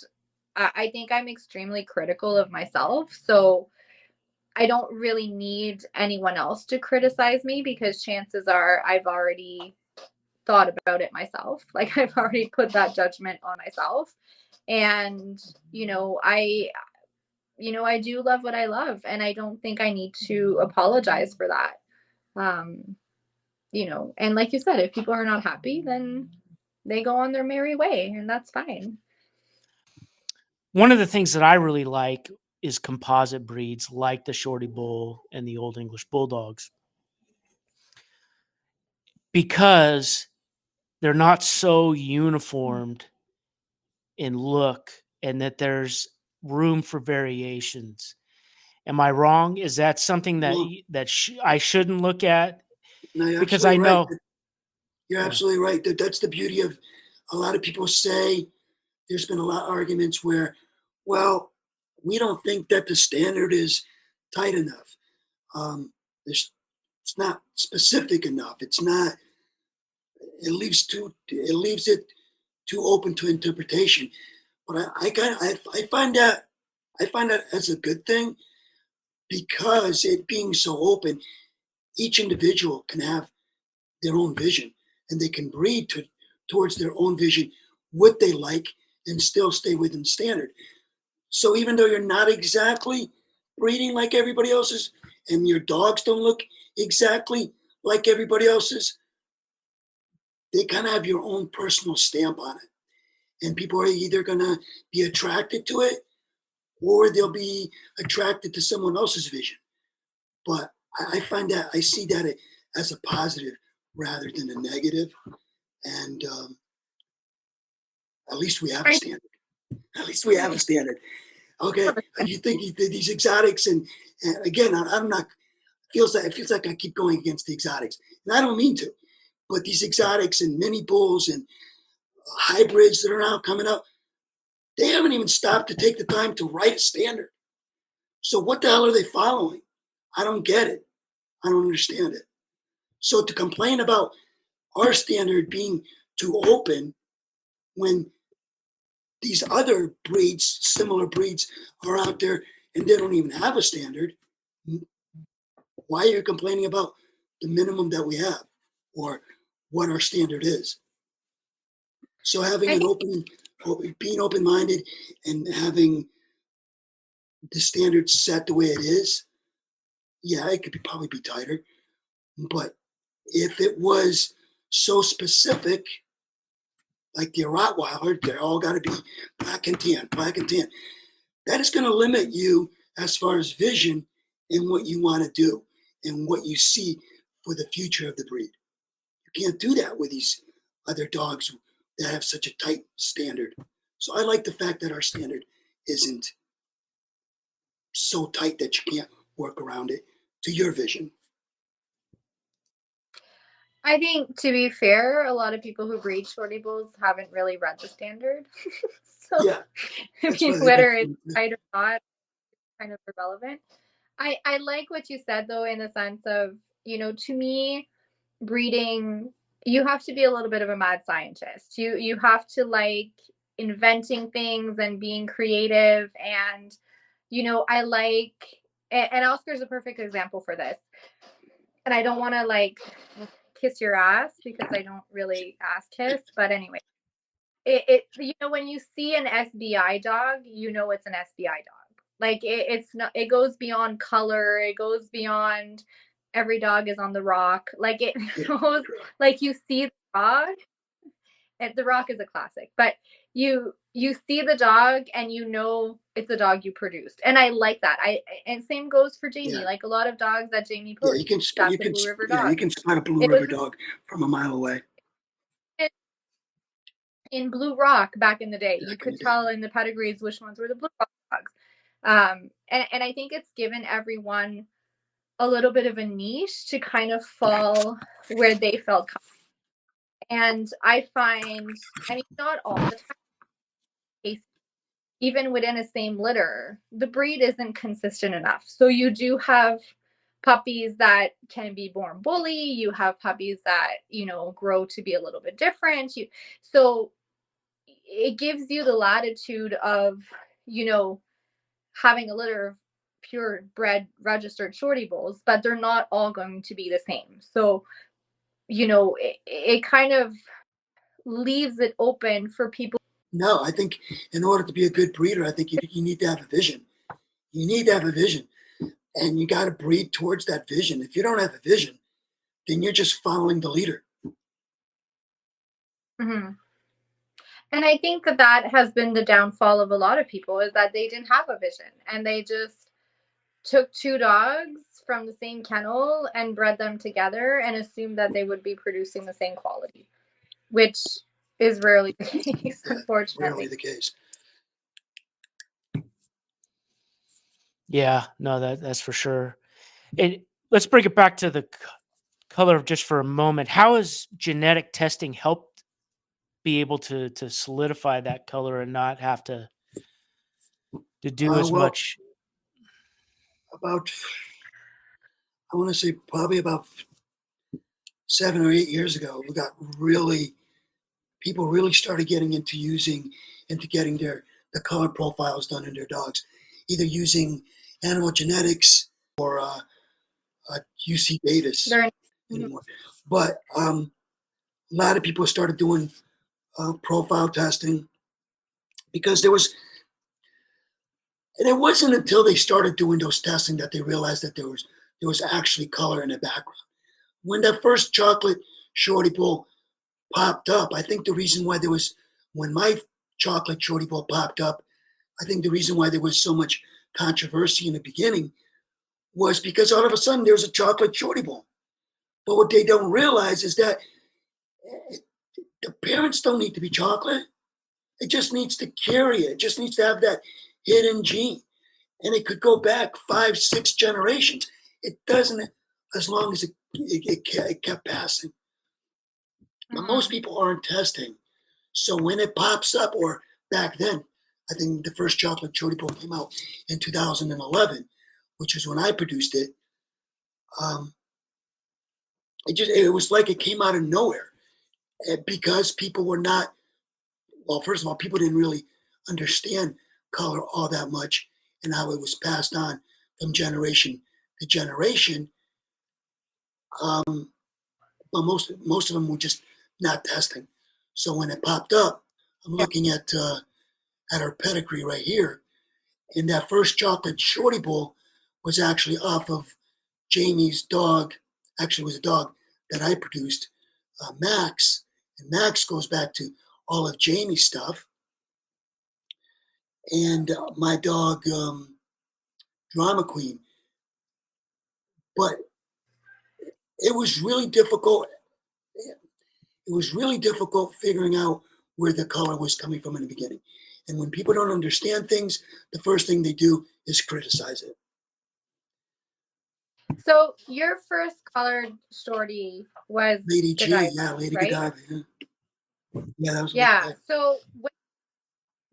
I think I'm extremely critical of myself. So I don't really need anyone else to criticize me because chances are I've already thought about it myself. Like I've already put that judgment on myself. And, I do love what I love, and I don't think I need to apologize for that. Um, and like you said, if people are not happy, then they go on their merry way, and that's fine. One of the things that I really like is composite breeds like the Shorty Bull and the Old English Bulldogs, because they're not so uniformed in look and that there's room for variations. Am I wrong? Is that something that Well, I shouldn't look at? no, you're Because I absolutely right. know, You're yeah, absolutely right. That's the beauty of a lot of people say there's been a lot of arguments where, well, we don't think that the standard is tight enough. There's, it's not specific enough. It's not. It leaves it too open to interpretation. But I find that as a good thing because it being so open, each individual can have their own vision and they can breed towards their own vision what they like and still stay within standard. So even though you're not exactly breeding like everybody else's and your dogs don't look exactly like everybody else's, they kind of have your own personal stamp on it. And people are either going to be attracted to it or they'll be attracted to someone else's vision. But I find that I see that as a positive rather than a negative. And at least we have a standard. At least we have a standard. Okay, you think these exotics and again, I'm not. It feels like I keep going against the exotics, and I don't mean to. But these exotics and mini bulls and hybrids that are now coming up, they haven't even stopped to take the time to write a standard. So what the hell are they following? I don't get it. I don't understand it. So to complain about our standard being too open when these other breeds, similar breeds, are out there and they don't even have a standard. Why are you complaining about the minimum that we have or what our standard is? So having I an think being open-minded and having the standard set the way it is, yeah, it could probably be tighter. But if it was so specific, like the Rottweiler, they're all got to be black and tan, black and tan. That is going to limit you as far as vision and what you want to do and what you see for the future of the breed. You can't do that with these other dogs that have such a tight standard. So I like the fact that our standard isn't so tight that you can't work around it to your vision. I think, to be fair, a lot of people who breed shorty bulls haven't really read the standard. So, Yeah, I that's mean, what I whether it's think. right or not, kind of irrelevant. I like what you said though, in the sense of, to me, breeding, you have to be a little bit of a mad scientist. You have to like inventing things and being creative, and I like, and Oscar's a perfect example for this. And I don't want to like kiss your ass because I don't really ass kiss, but anyway, when you see an SBI dog, it's an SBI dog. Like it's not, it goes beyond color, it goes beyond every dog is on the rock. Like it goes, like you see the dog, and the rock is a classic, but you see the dog and it's a dog you produced. And I like that. And same goes for Jamie. Yeah, Like a lot of dogs that Jamie yeah, posts, that's a Blue River dog. you can spot a Blue It River was dog from a mile away. in Blue Rock back in the day. You Back in could the day. tell in the pedigrees which ones were the Blue Rock dogs. And I think it's given everyone a little bit of a niche to kind of fall where they felt comfortable. And I find, I mean, not all the time, even within a same litter, the breed isn't consistent enough. So you do have puppies that can be born bully. You have puppies that, grow to be a little bit different. So it gives you the latitude of, having a litter of purebred registered shorty bulls, but they're not all going to be the same. So, it kind of leaves it open for people. No, I think in order to be a good breeder, I think you need to have a vision. You need to have a vision, and you got to breed towards that vision. If you don't have a vision, then you're just following the leader. Mhm. And I think that has been the downfall of a lot of people, is that they didn't have a vision and they just took two dogs from the same kennel and bred them together and assumed that they would be producing the same quality, which is rarely the case, Rarely unfortunately. the case. Yeah, no, that's for sure. And let's bring it back to the color just for a moment. How has genetic testing helped be able to solidify that color and not have to do as Well, much? about, I want to say probably about 7 or 8 years ago, people really started getting into getting the color profiles done in their dogs, either using animal genetics or UC Davis They're anymore. But a lot of people started doing profile testing because and it wasn't until they started doing those testing that they realized that there was actually color in the background. When that first chocolate shorty bull popped up, I think the reason why when my chocolate shorty bull popped up, I think the reason why there was so much controversy in the beginning was because all of a sudden there was a chocolate shorty bull. But what they don't realize is that the parents don't need to be chocolate. It just needs to carry it. It just needs to have that hidden gene. And it could go back 5, 6 generations. It doesn't, as long as it kept passing. But most people aren't testing. So when it pops up, or back then, I think the first chocolate shorty bull came out in 2011, which is when I produced it. It was like it came out of nowhere because people were not, well, first of all, people didn't really understand color all that much and how it was passed on from generation to generation. But most of them were just not testing. So when it popped up, I'm looking at her pedigree right here, and that first chocolate shorty bowl was actually off of Jamie's dog. Actually, it was a dog that I produced, Max, and Max goes back to all of Jamie's stuff, and my dog, Drama Queen. But it was really difficult. It was really difficult figuring out where the color was coming from in the beginning. And when people don't understand things, the first thing they do is criticize it. So your first colored shorty was Lady G, Godiva, yeah, Lady right? Godiva, yeah, that was Yeah. So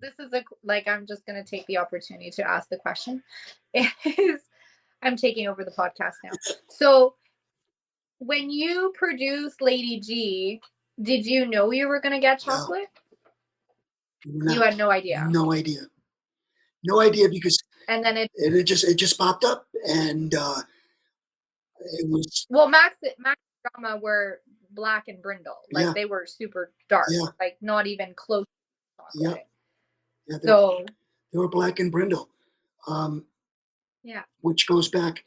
this is like, I'm just gonna take the opportunity to ask the question. Is I'm taking over the podcast now. So when you produced Lady G, did you know you were gonna get chocolate? You had no idea. No idea. No idea, because And then it just popped up, and it was, well, Max Drama were black and brindle, like yeah, they were super dark, yeah, like not even close to yeah, chocolate. yeah. So They were black and brindle, yeah, which goes back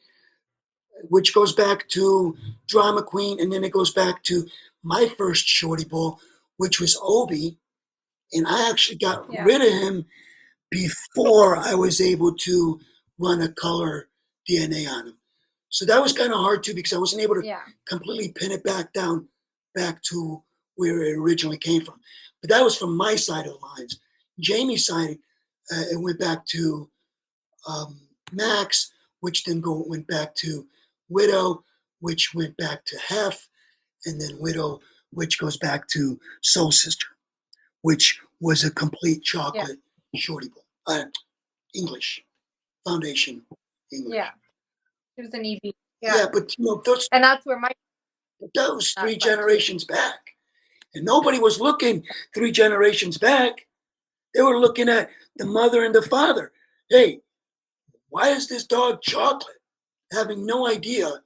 to Drama Queen, and then it goes back to my first shorty bowl, which was Obi, and I actually got yeah, rid of him before I was able to run a color DNA on him. So that was kind of hard too, because I wasn't able to yeah. completely pin it back to where it originally came from. But that was from my side of the lines. Jamie's side, it went back to Max, which then went back to Widow, which went back to Hef, and then Widow, which goes back to Soul Sister, which was a complete chocolate shorty bowl. English foundation English. Yeah, it was an EB. Yeah, but and that's where those 3 generations back, and nobody was looking 3 generations back. They were looking at the mother and the father. Hey, why is this dog chocolate? Having no idea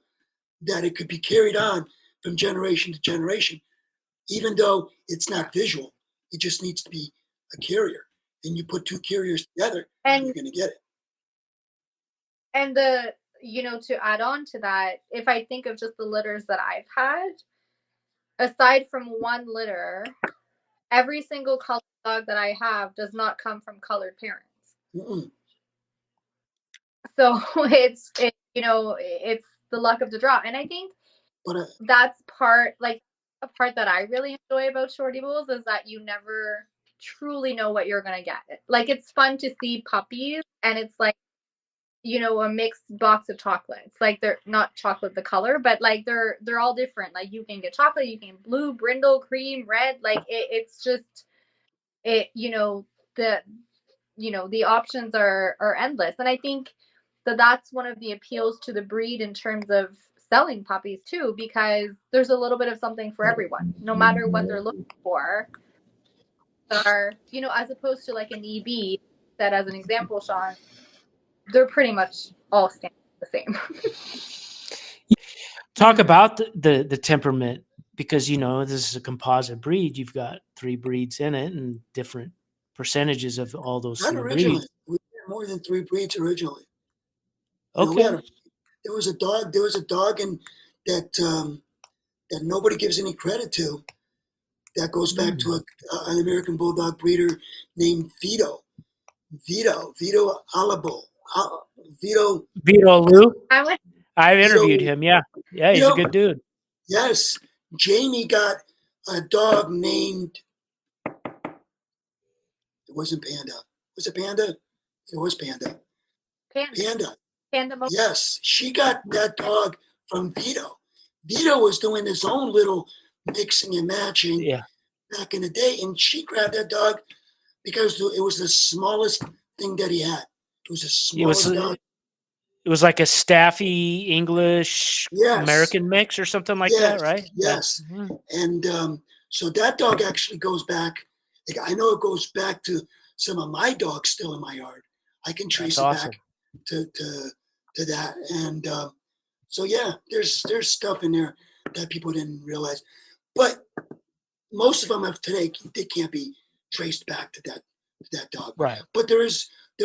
that it could be carried on from generation to generation, even though it's not visual. It just needs to be a carrier. And you put 2 carriers together, and you're going to get it. And to add on to that, if I think of just the litters that I've had, aside from one litter, every single colored dog that I have does not come from colored parents. Mm-mm. So it's the luck of the draw. And I think that's a part that I really enjoy about shorty bowls is that you never truly know what you're going to get. Like, it's fun to see puppies, and it's like, a mixed box of chocolates. Like, they're not chocolate the color, but like they're all different. Like, you can get chocolate, you can get blue, brindle, cream, red. Like it's just the options are endless. And I think that's one of the appeals to the breed in terms of selling puppies too, because there's a little bit of something for everyone, no matter what they're looking for. As opposed to like an EB, that as an example, Sean, they're pretty much all standing the same. Talk about the temperament, because this is a composite breed. You've got 3 breeds in it and different percentages of all those Not 3 originally. breeds. We had more than 3 breeds originally. Okay. There was a dog in that nobody gives any credit to. That goes back to an American Bulldog breeder named Vito Alabo. Vito Lou. I've Vito, interviewed him. Yeah, he's a good dude. Yes, Jamie got a dog named. It wasn't Panda. Was it Panda? It was Panda. Panda. Yes, she got that dog from Vito. Vito was doing his own little mixing and matching back in the day, and she grabbed that dog because it was the smallest thing that he had. It was the smallest dog. It was like a Staffy English American mix or something like that, right? Yes. Yeah. And so that dog actually goes back. I know it goes back to some of my dogs still in my yard. I can trace That's it awesome. back to that. And so yeah, there's stuff in there that people didn't realize, but most of them of today, they can't be traced back to that dog. Right. But there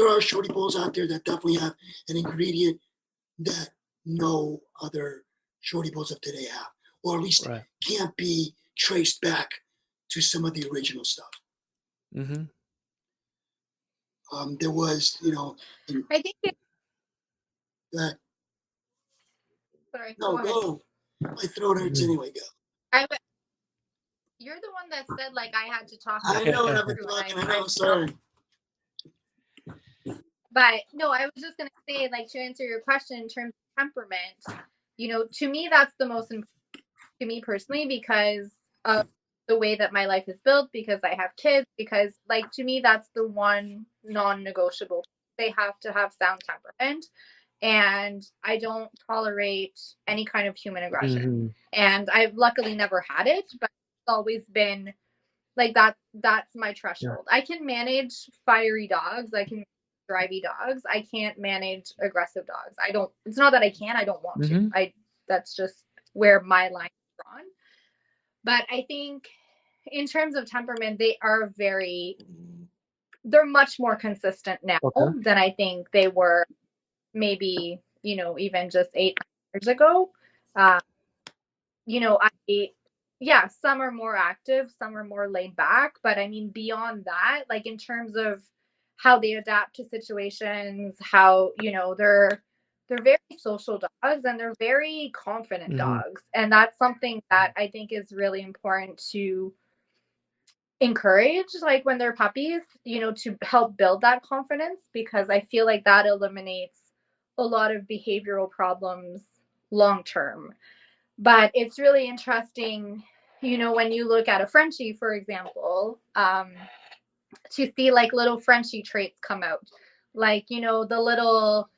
are shorty bulls out there that definitely have an ingredient that no other shorty bulls of today have, or at least Right. can't be traced back to some of the original stuff. Mm-hmm. There was, I think it, that sorry, no, go ahead. go. My throat hurts Mhm. anyway. Go. I w- you're the one that said like I had to talk. I know when I've been through, talking. and I know. Sorry. But no, I was just gonna say, like, to answer your question in terms of temperament, to me that's the most important to me personally, because of the way that my life is built, because I have kids, because, like, to me that's the one non-negotiable. They have to have sound temperament, and I don't tolerate any kind of human aggression. Mm-hmm. And I've luckily never had it, but it's always been like that's my threshold. I can manage fiery dogs, I can drivey dogs. I can't manage aggressive dogs. I don't It's not that I can, I don't want to. Mm-hmm. That's just where my line is drawn. But I think in terms of temperament, they're much more consistent now Okay. than I think they were maybe, even just 8 years ago. Uh, some are more active, some are more laid back, but I mean, beyond that, like, in terms of how they adapt to situations, how, they're very social dogs, and they're very confident Mm-hmm. dogs. And that's something that I think is really important to encourage, like, when they're puppies, to help build that confidence, because I feel like that eliminates a lot of behavioral problems long term. But it's really interesting, when you look at a Frenchie, for example, to see like little Frenchie traits come out. Like, the little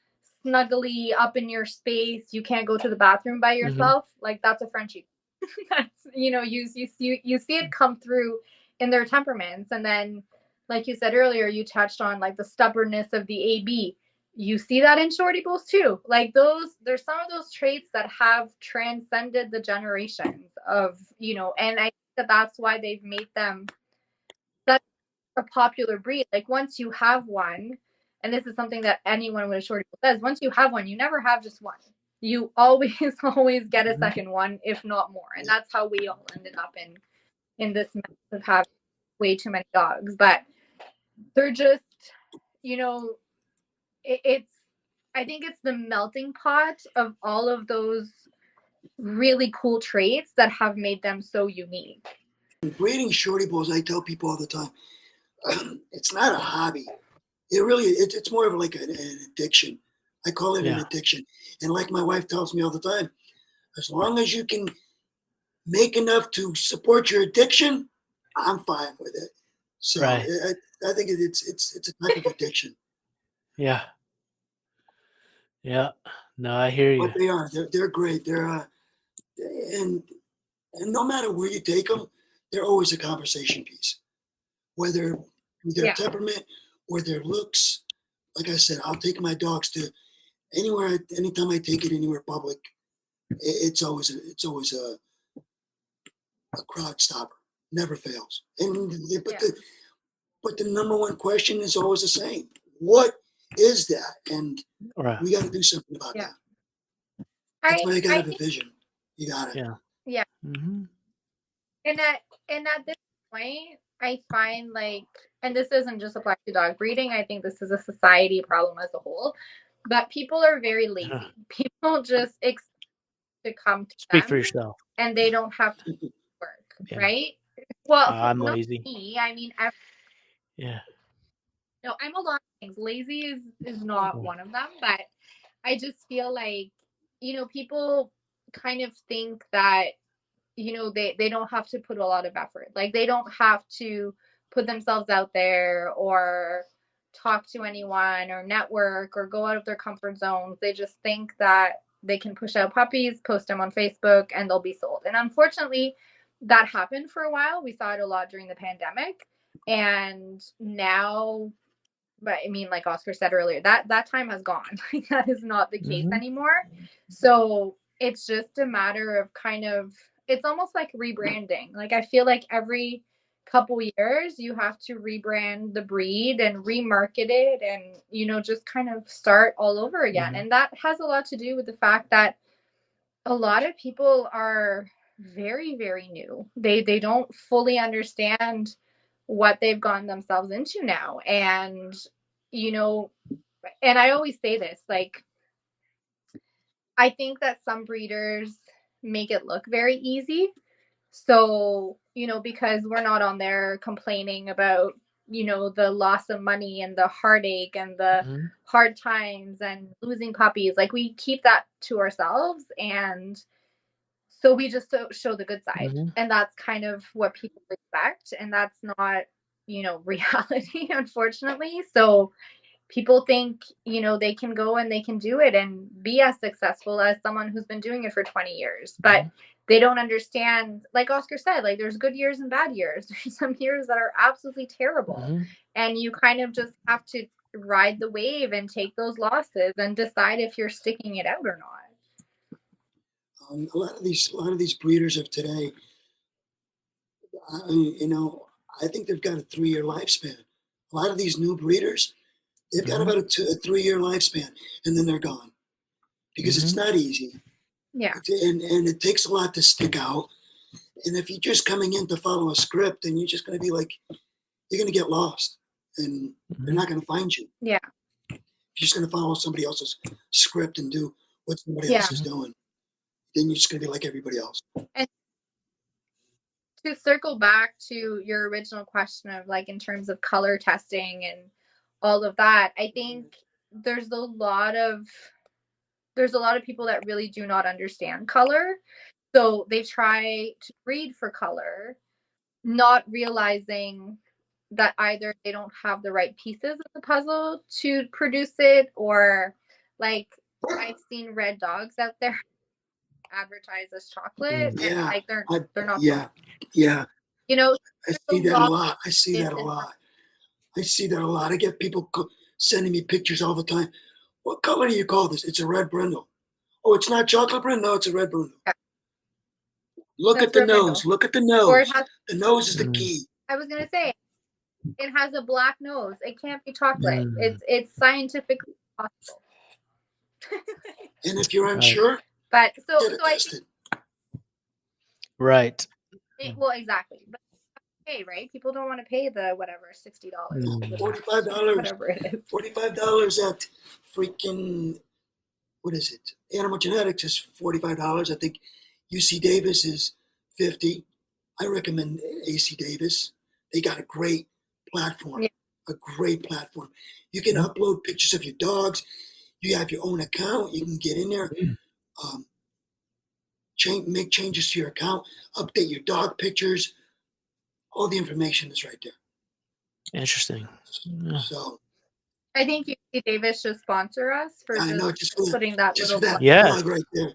snuggly up in your space, you can't go to the bathroom by Mm-hmm. yourself. Like, that's a Frenchie. That's, you see it come through in their temperaments. And then, like you said earlier, you touched on like the stubbornness of the AB. You see that in shorty bulls too. Like, there's some of those traits that have transcended the generations of, and I think that that's why they've made them such a popular breed. Like, once you have one, and this is something that anyone with a shorty bull says, once you have one, you never have just one. You always always get a Mhm. second one, if not more. And that's how we all ended up in this mess of having way too many dogs. But they're just, it's I think it's the melting pot of all of those really cool traits that have made them so unique. Breeding shorty bulls, I tell people all the time, it's not a hobby. It's more of like an addiction. I call it an Yeah. addiction. And like my wife tells me all the time, as long as you can make enough to support your addiction, I'm fine with it. So Right. I think it's a type of addiction. Yeah. Yeah. No, I hear you. But they are. They're great. And and no matter where you take them, they're always a conversation piece. Whether their Yeah. temperament or their looks. Like I said, I'll take my dogs to anywhere. Anytime I take it anywhere public, it's always a crowd stopper. Never fails. But the number one question is always the same. What is that? And Right. we got to do something about Yeah. that. That's why you got to I have a think, vision. You got it. Yeah. yeah. Mm-hmm. And at this point, I find, like, and this isn't just applied to dog breeding, I think this is a society problem as a whole, but people are very lazy. People just expect to come to Speak for them, yourself. and they don't have to work, Yeah. right? Well, I'm not lazy. me. I mean, Yeah. no, I'm a lot of things. Lazy is not one of them, but I just feel like, people kind of think that, they don't have to put a lot of effort. Like, they don't have to put themselves out there or talk to anyone or network or go out of their comfort zones. They just think that they can push out puppies, post them on Facebook, and they'll be sold. And unfortunately, that happened for a while. We saw it a lot during the pandemic. And now, but I mean, like Oscar said earlier, that time has gone. Like, that is not the case Mhm. anymore. So it's just a matter of kind of, it's almost like rebranding. Like, I feel like every couple years you have to rebrand the breed and remarket it, and just kind of start all over again. Mhm. And that has a lot to do with the fact that a lot of people are very, very new. They don't fully understand what they've gotten themselves into now. And you know and I always say this, like, I think that some breeders make it look very easy. So, because we're not on there complaining about, the loss of money and the heartache and the Mhm. hard times and losing puppies, like, we keep that to ourselves. And so we just show the good side. Mhm. And that's kind of what people expect. And that's not, reality, unfortunately. So people think, they can go and they can do it and be as successful as someone who's been doing it for 20 years. But Mhm. they don't understand, like Oscar said, like, there's good years and bad years. There's some years that are absolutely terrible. Mhm. And you kind of just have to ride the wave and take those losses and decide if you're sticking it out or not. A lot of these breeders of today, you know, I think they've got a 3 year lifespan. A lot of these new breeders, they've got Mhm. about a 3 year lifespan, and then they're gone because it's Mhm. not easy, Yeah. and it takes a lot to stick out. And if you're just coming in to follow a script, then you're just going to be like, you're going to get lost, and they're Mhm. not going to find you. Yeah. You're just going to follow somebody else's script and do what somebody Yeah. else is doing. Then you're just going to be like everybody else. And to circle back to your original question of, like, in terms of color testing and all of that, I think there's a lot of people that really do not understand color. So they try to breed for color, not realizing that either they don't have the right pieces of the puzzle to produce it, or, like, I've seen red dogs out there advertised as chocolate, Mm. and, Yeah, like, I they're not chocolate. yeah yeah. I There's a see that a lot lot. I see of that a misinformation. lot. I see that a lot. I get people sending me pictures all the time. What color do you call this? It's a red brindle. Oh, it's not chocolate brindle. No, it's a red brindle. Look at That's the real nose. brindle. Look at the Or it nose. has, The nose is the Mm. key. I was gonna say, it has a black nose. It can't be chocolate. Mm. It's scientifically possible. And if you're Right. unsure, But so get it I think tested. Right. well, exactly. But hey, right? People don't want to pay the whatever $60, Mm. $45. whatever it is. $45 at freaking, what is it? Animal Genetics is $45. I think UC Davis is 50. I recommend AC Davis. They got a great platform. Yeah. A great platform. You can Mhm. upload pictures of your dogs. You have your own account. You can get in there, Mm. um, make changes to your account, update your dog pictures. All the information is right there. Interesting. Yeah. So I think UC Davis should sponsor us for I know just putting that just for little that Yes. plug right there.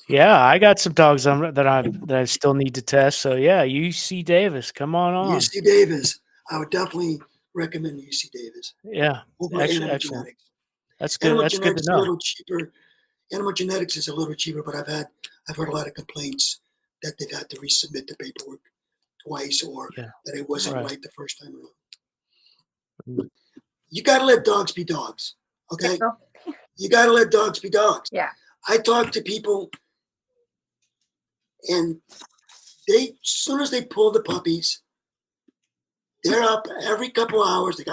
Yeah, I got some dogs that I still need to test. So yeah, UC Davis, come on. UC Davis. I would definitely recommend UC Davis Yeah, over Animal excellent. Genetics. That's good. Animal That's good to Genetics is a know. little cheaper. Animal Genetics is a little cheaper, but I've heard a lot of complaints that they've had to resubmit the paperwork twice, or Yeah. that it wasn't Right. right the first time around. Mm. You got to let dogs be dogs, okay? so, You got to let dogs be dogs. yeah. I talk to people, and as soon as they pull the puppies, they're up every couple of hours. They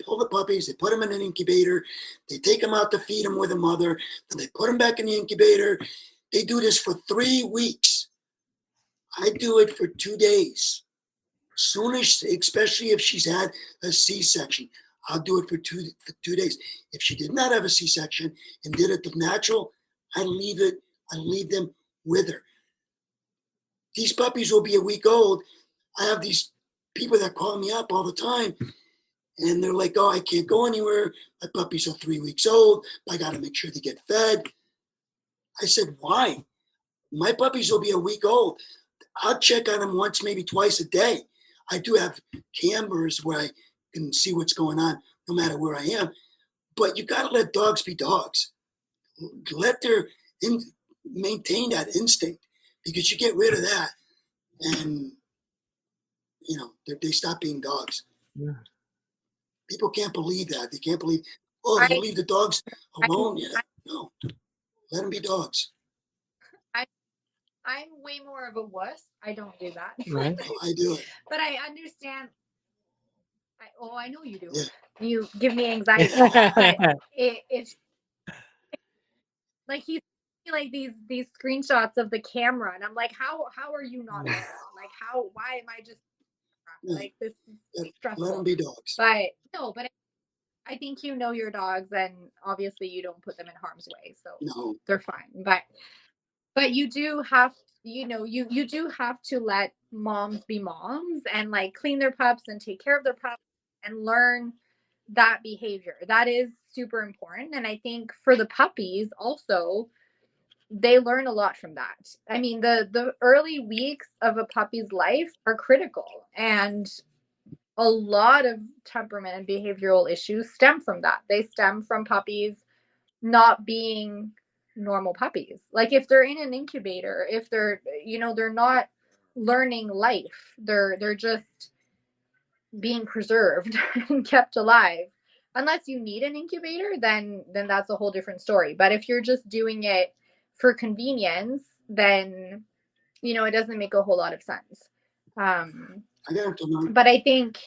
pull the puppies, they put them in an incubator, they take them out to feed them with a mother, then they put them back in the incubator. They do this for 3 weeks. I do it for 2 days. Especially if she's had a C-section, I'll do it for 2 days. If she did not have a C-section and did it the natural, I leave them with her. These puppies will be a week old. I have these people that call me up all the time, and they're like, "Oh, I can't go anywhere. My puppies are 3 weeks old. I got to make sure they get fed." I said, "Why? My puppies will be a week old. I'll check on them once, maybe twice a day. I do have cameras where I can see what's going on no matter where I am. But you got to let dogs be dogs. Let their maintain that instinct, because you get rid of that, and they stop being dogs. Yeah. People can't believe that. They can't believe, oh, you I, leave the dogs I, alone. Yeah, no, let them be dogs. I'm way more of a wuss. I don't do that. Right. No, I do it. But I understand. I know you do. Yeah. You give me anxiety. But it's like he's like these screenshots of the camera, and I'm like, how are you not there? Like, why am I just like this is Let them stressful? be dogs. But no, but I think you know your dogs, and obviously you don't put them in harm's way, so No, they're fine. But you do have, you do have to let moms be moms and like clean their pups and take care of their pups and learn that behavior. That is super important. And I think for the puppies also, they learn a lot from that. I mean, the early weeks of a puppy's life are critical, and a lot of temperament and behavioral issues stem from that. They stem from puppies not being normal puppies. Like if they're in an incubator, if they're not learning life. They're just being preserved and kept alive. Unless you need an incubator, then that's a whole different story. But if you're just doing it for convenience, then it doesn't make a whole lot of sense. I got into an, But I think I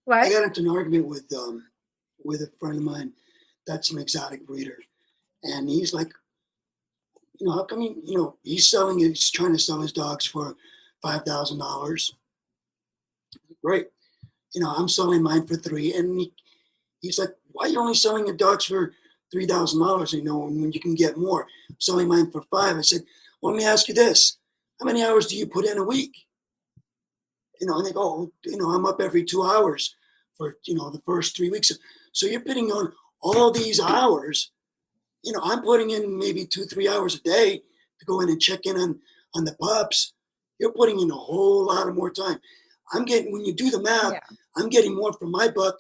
what? got into an argument with a friend of mine that's an exotic breeder, and he's like, how come he's trying to sell his dogs for $5,000. Great. I'm selling mine for $3,000, and he's like, why are you only selling your dogs for $3,000? When you can get more. I'm selling mine for $5,000. I said, well, let me ask you this: how many hours do you put in a week? And they go, I'm up every 2 hours for the first 3 weeks. So you're putting on all these hours. I'm putting in maybe 2-3 hours a day to go in and check in on the pups. You're putting in a whole lot of more time. When you do the math, Yeah. I'm getting more for my buck,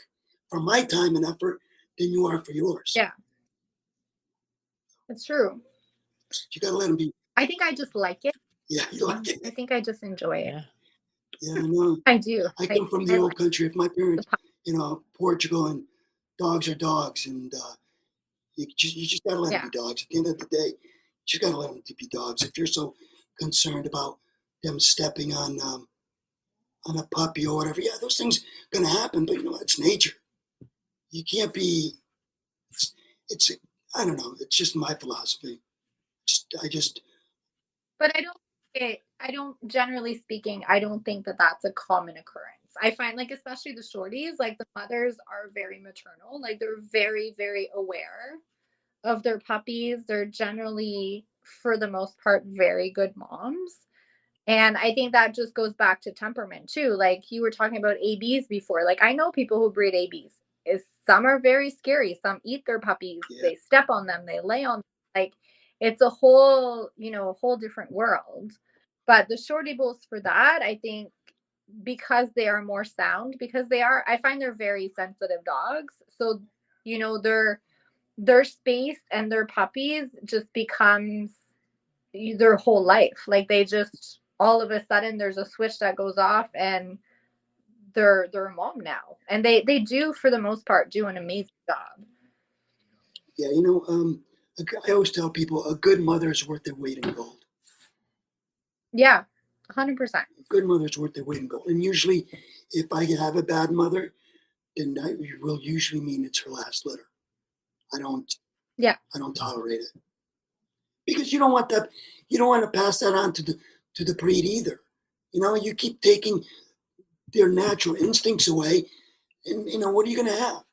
for my time and effort, than you are for yours. Yeah. It's true. You got to let them be. I think I just like it. Yeah, you like I it. think I just enjoy it. Yeah. Yeah, I know. I do. I come from the old like country. If my parents, Portugal, and dogs are dogs, and you just got to let them be dogs. At the end of the day, you just got to let them be dogs. If you're so concerned about them stepping on a puppy or whatever, yeah, those things are going to happen. But it's nature. You can't be. It's I don't know. It's just my philosophy. But I don't, generally speaking, I don't think that that's a common occurrence. I find like, especially the shorties, like the mothers are very maternal. Like they're very, very aware of their puppies. They're generally, for the most part, very good moms. And I think that just goes back to temperament too. Like you were talking about ABs before. Like I know people who breed ABs. Some are very scary. Some eat their puppies. Yeah. They step on them. They lay on them. Like it's a whole different world. But the shorty bulls, for that, I think, because they are more sound, because I find they're very sensitive dogs. So, their space and their puppies just becomes their whole life. Like they just, all of a sudden there's a switch that goes off, and they're a mom now, and they do, for the most part, do an amazing job. Yeah, I always tell people a good mother is worth their weight in gold. Yeah, 100%. A good mother is worth their weight in gold. And usually, if I have a bad mother, then that will usually mean it's her last litter. I don't tolerate it, because you don't want that. You don't want to pass that on to the breed either. You keep taking their natural instincts away, and what are you going to have?